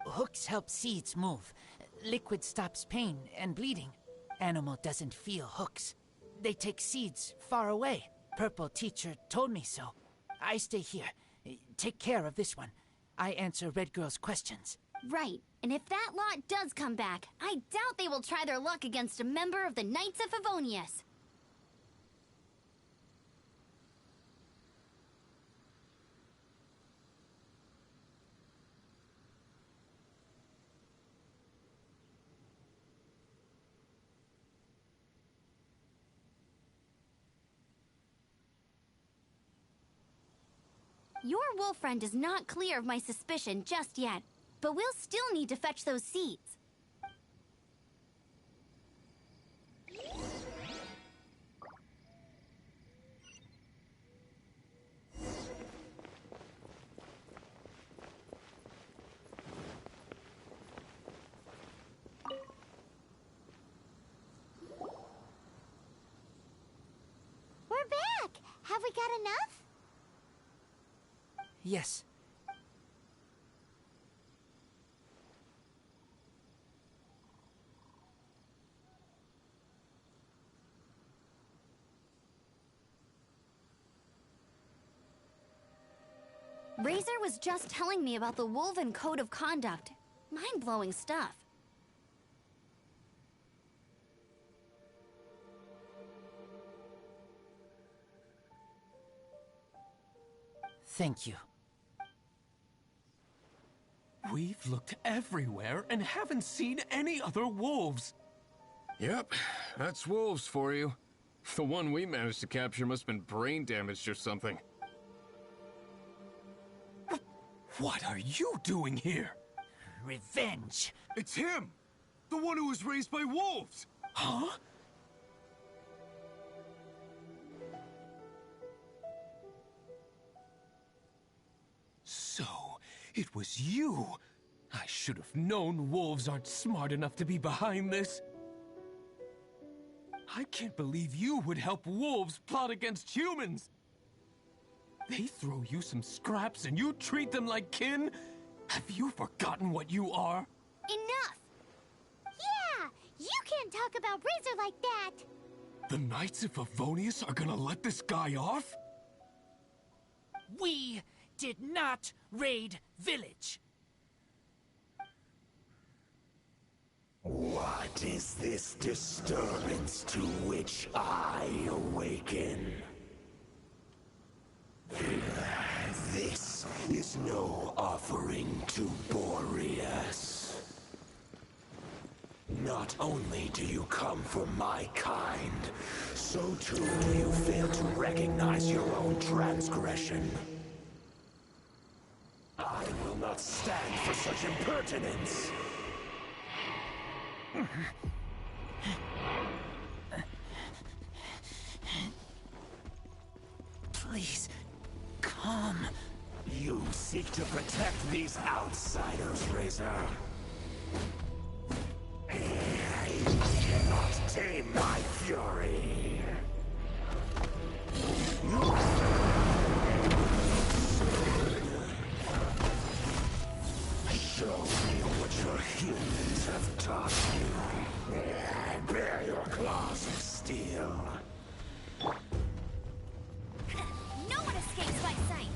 Speaker 15: Hooks help seeds move. Liquid stops pain and bleeding. Animal doesn't feel hooks. They take seeds far away. Purple teacher told me so. I stay here. Take care of this one. I answer Red Girl's questions.
Speaker 6: Right, and if that lot does come back, I doubt they will try their luck against a member of the Knights of Favonius. Your wolf friend is not clear of my suspicion just yet, but we'll still need to fetch those seeds.
Speaker 7: We're back! Have we got enough?
Speaker 15: Yes.
Speaker 6: Razor was just telling me about the Wolven Code of Conduct. Mind-blowing stuff.
Speaker 15: Thank you.
Speaker 17: We've looked everywhere and haven't seen any other wolves.
Speaker 18: Yep, that's wolves for you. The one we managed to capture must have been brain damaged or something.
Speaker 17: What are you doing here?
Speaker 15: Revenge.
Speaker 18: It's him! The one who was raised by wolves!
Speaker 17: Huh? So, it was you. I should have known wolves aren't smart enough to be behind this. I can't believe you would help wolves plot against humans. They throw you some scraps and you treat them like kin? Have you forgotten what you are?
Speaker 7: Enough! Yeah! You can't talk about Razor like that!
Speaker 17: The Knights of Favonius are gonna let this guy off?
Speaker 15: We did not raid village.
Speaker 4: What is this disturbance to which I awaken? This is no offering to Boreas. Not only do you come for my kind, so too do you fail to recognize your own transgression. I will not stand for such impertinence.
Speaker 15: Please, come.
Speaker 4: You seek to protect these outsiders, Razor. You cannot tame my fury. Show me what your humans have taught you. Bear your claws of steel.
Speaker 6: No one escapes my sights.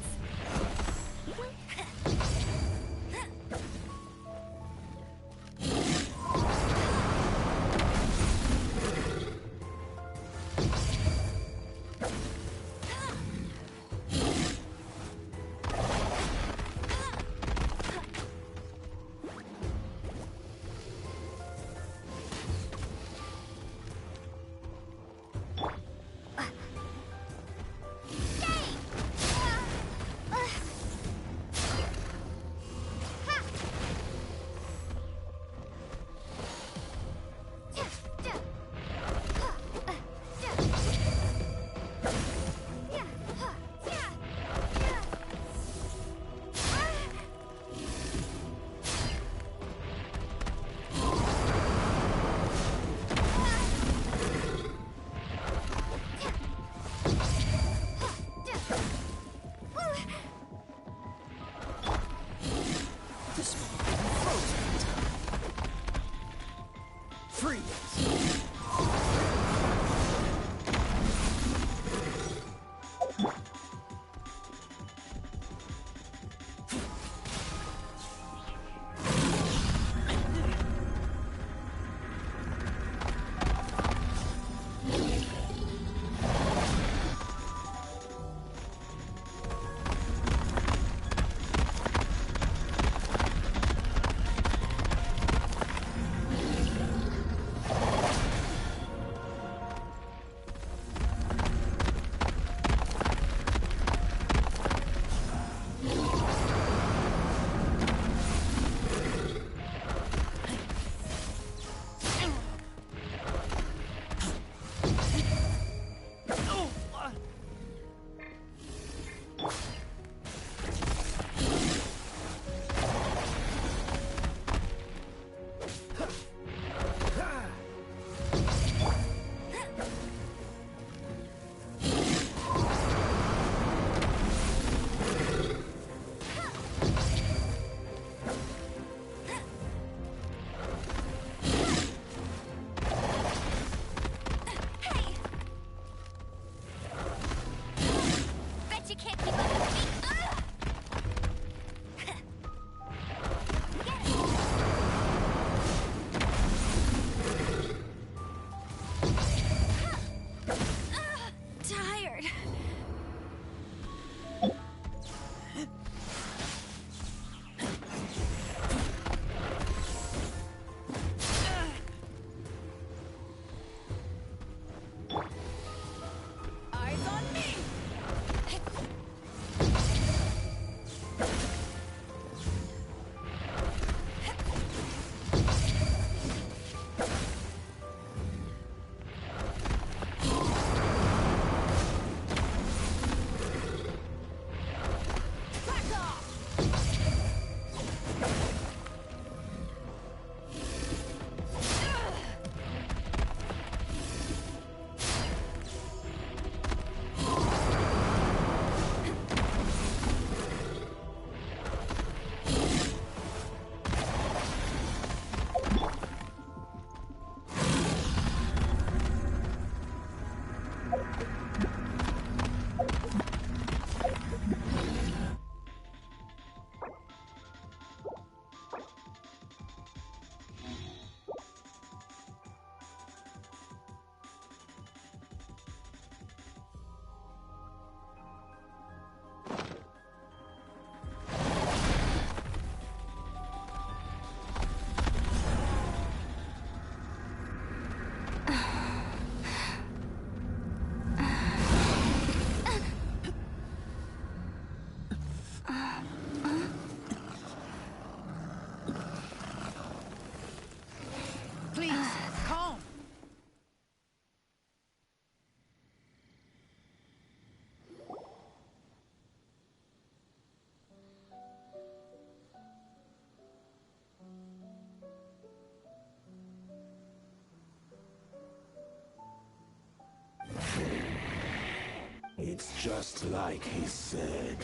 Speaker 19: It's just like he said.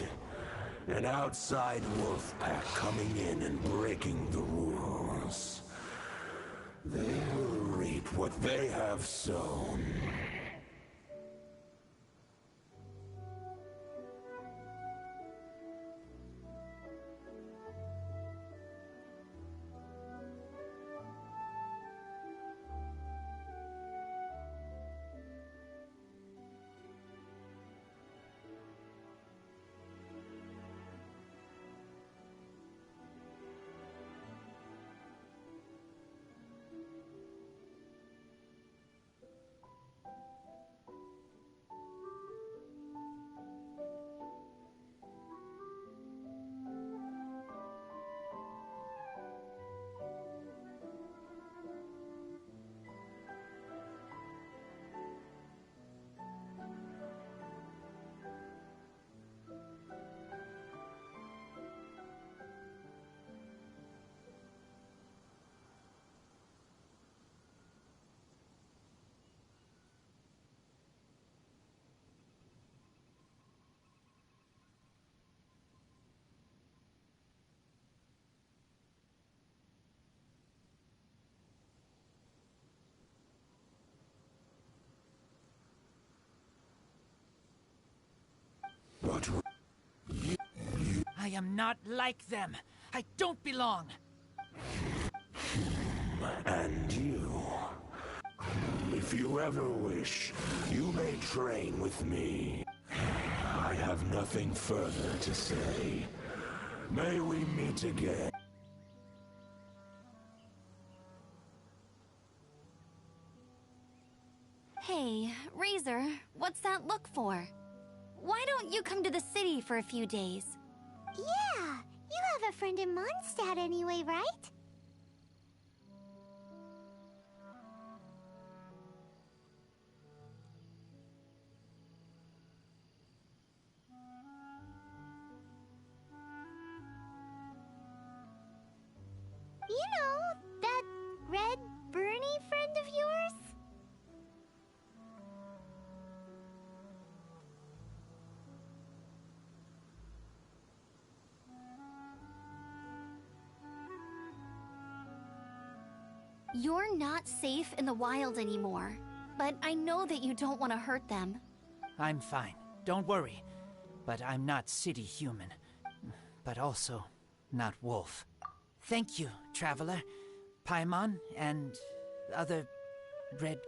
Speaker 19: An outside wolf pack coming in and breaking the rules. They will reap what they have sown. But
Speaker 15: I am not like them. I don't belong.
Speaker 19: And you. If you ever wish, you may train with me. I have nothing further to say. May we meet again.
Speaker 6: Hey, Razor, what's that look for? Why don't you come to the city for a few days?
Speaker 7: Yeah, you have a friend in Mondstadt anyway, right? You know, that red Bernie friend of yours?
Speaker 6: You're not safe in the wild anymore, but I know that you don't want to hurt them.
Speaker 15: I'm fine. Don't worry. But I'm not city human. But also not wolf. Thank you, traveler. Paimon and other red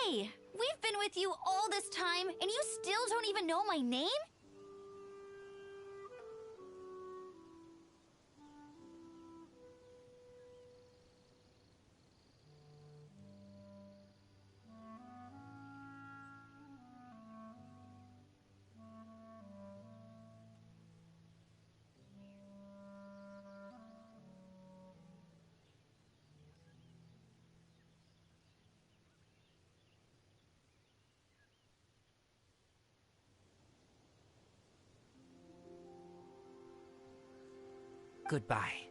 Speaker 6: Hey, we've been with you all this time, and you still don't even know my name?
Speaker 15: Goodbye.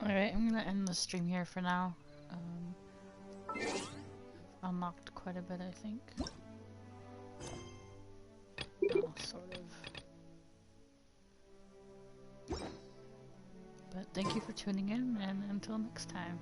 Speaker 3: Alright, I'm gonna end the stream here for now. Unlocked quite a bit, I think. Well, sort of. But thank you for tuning in, and until next time.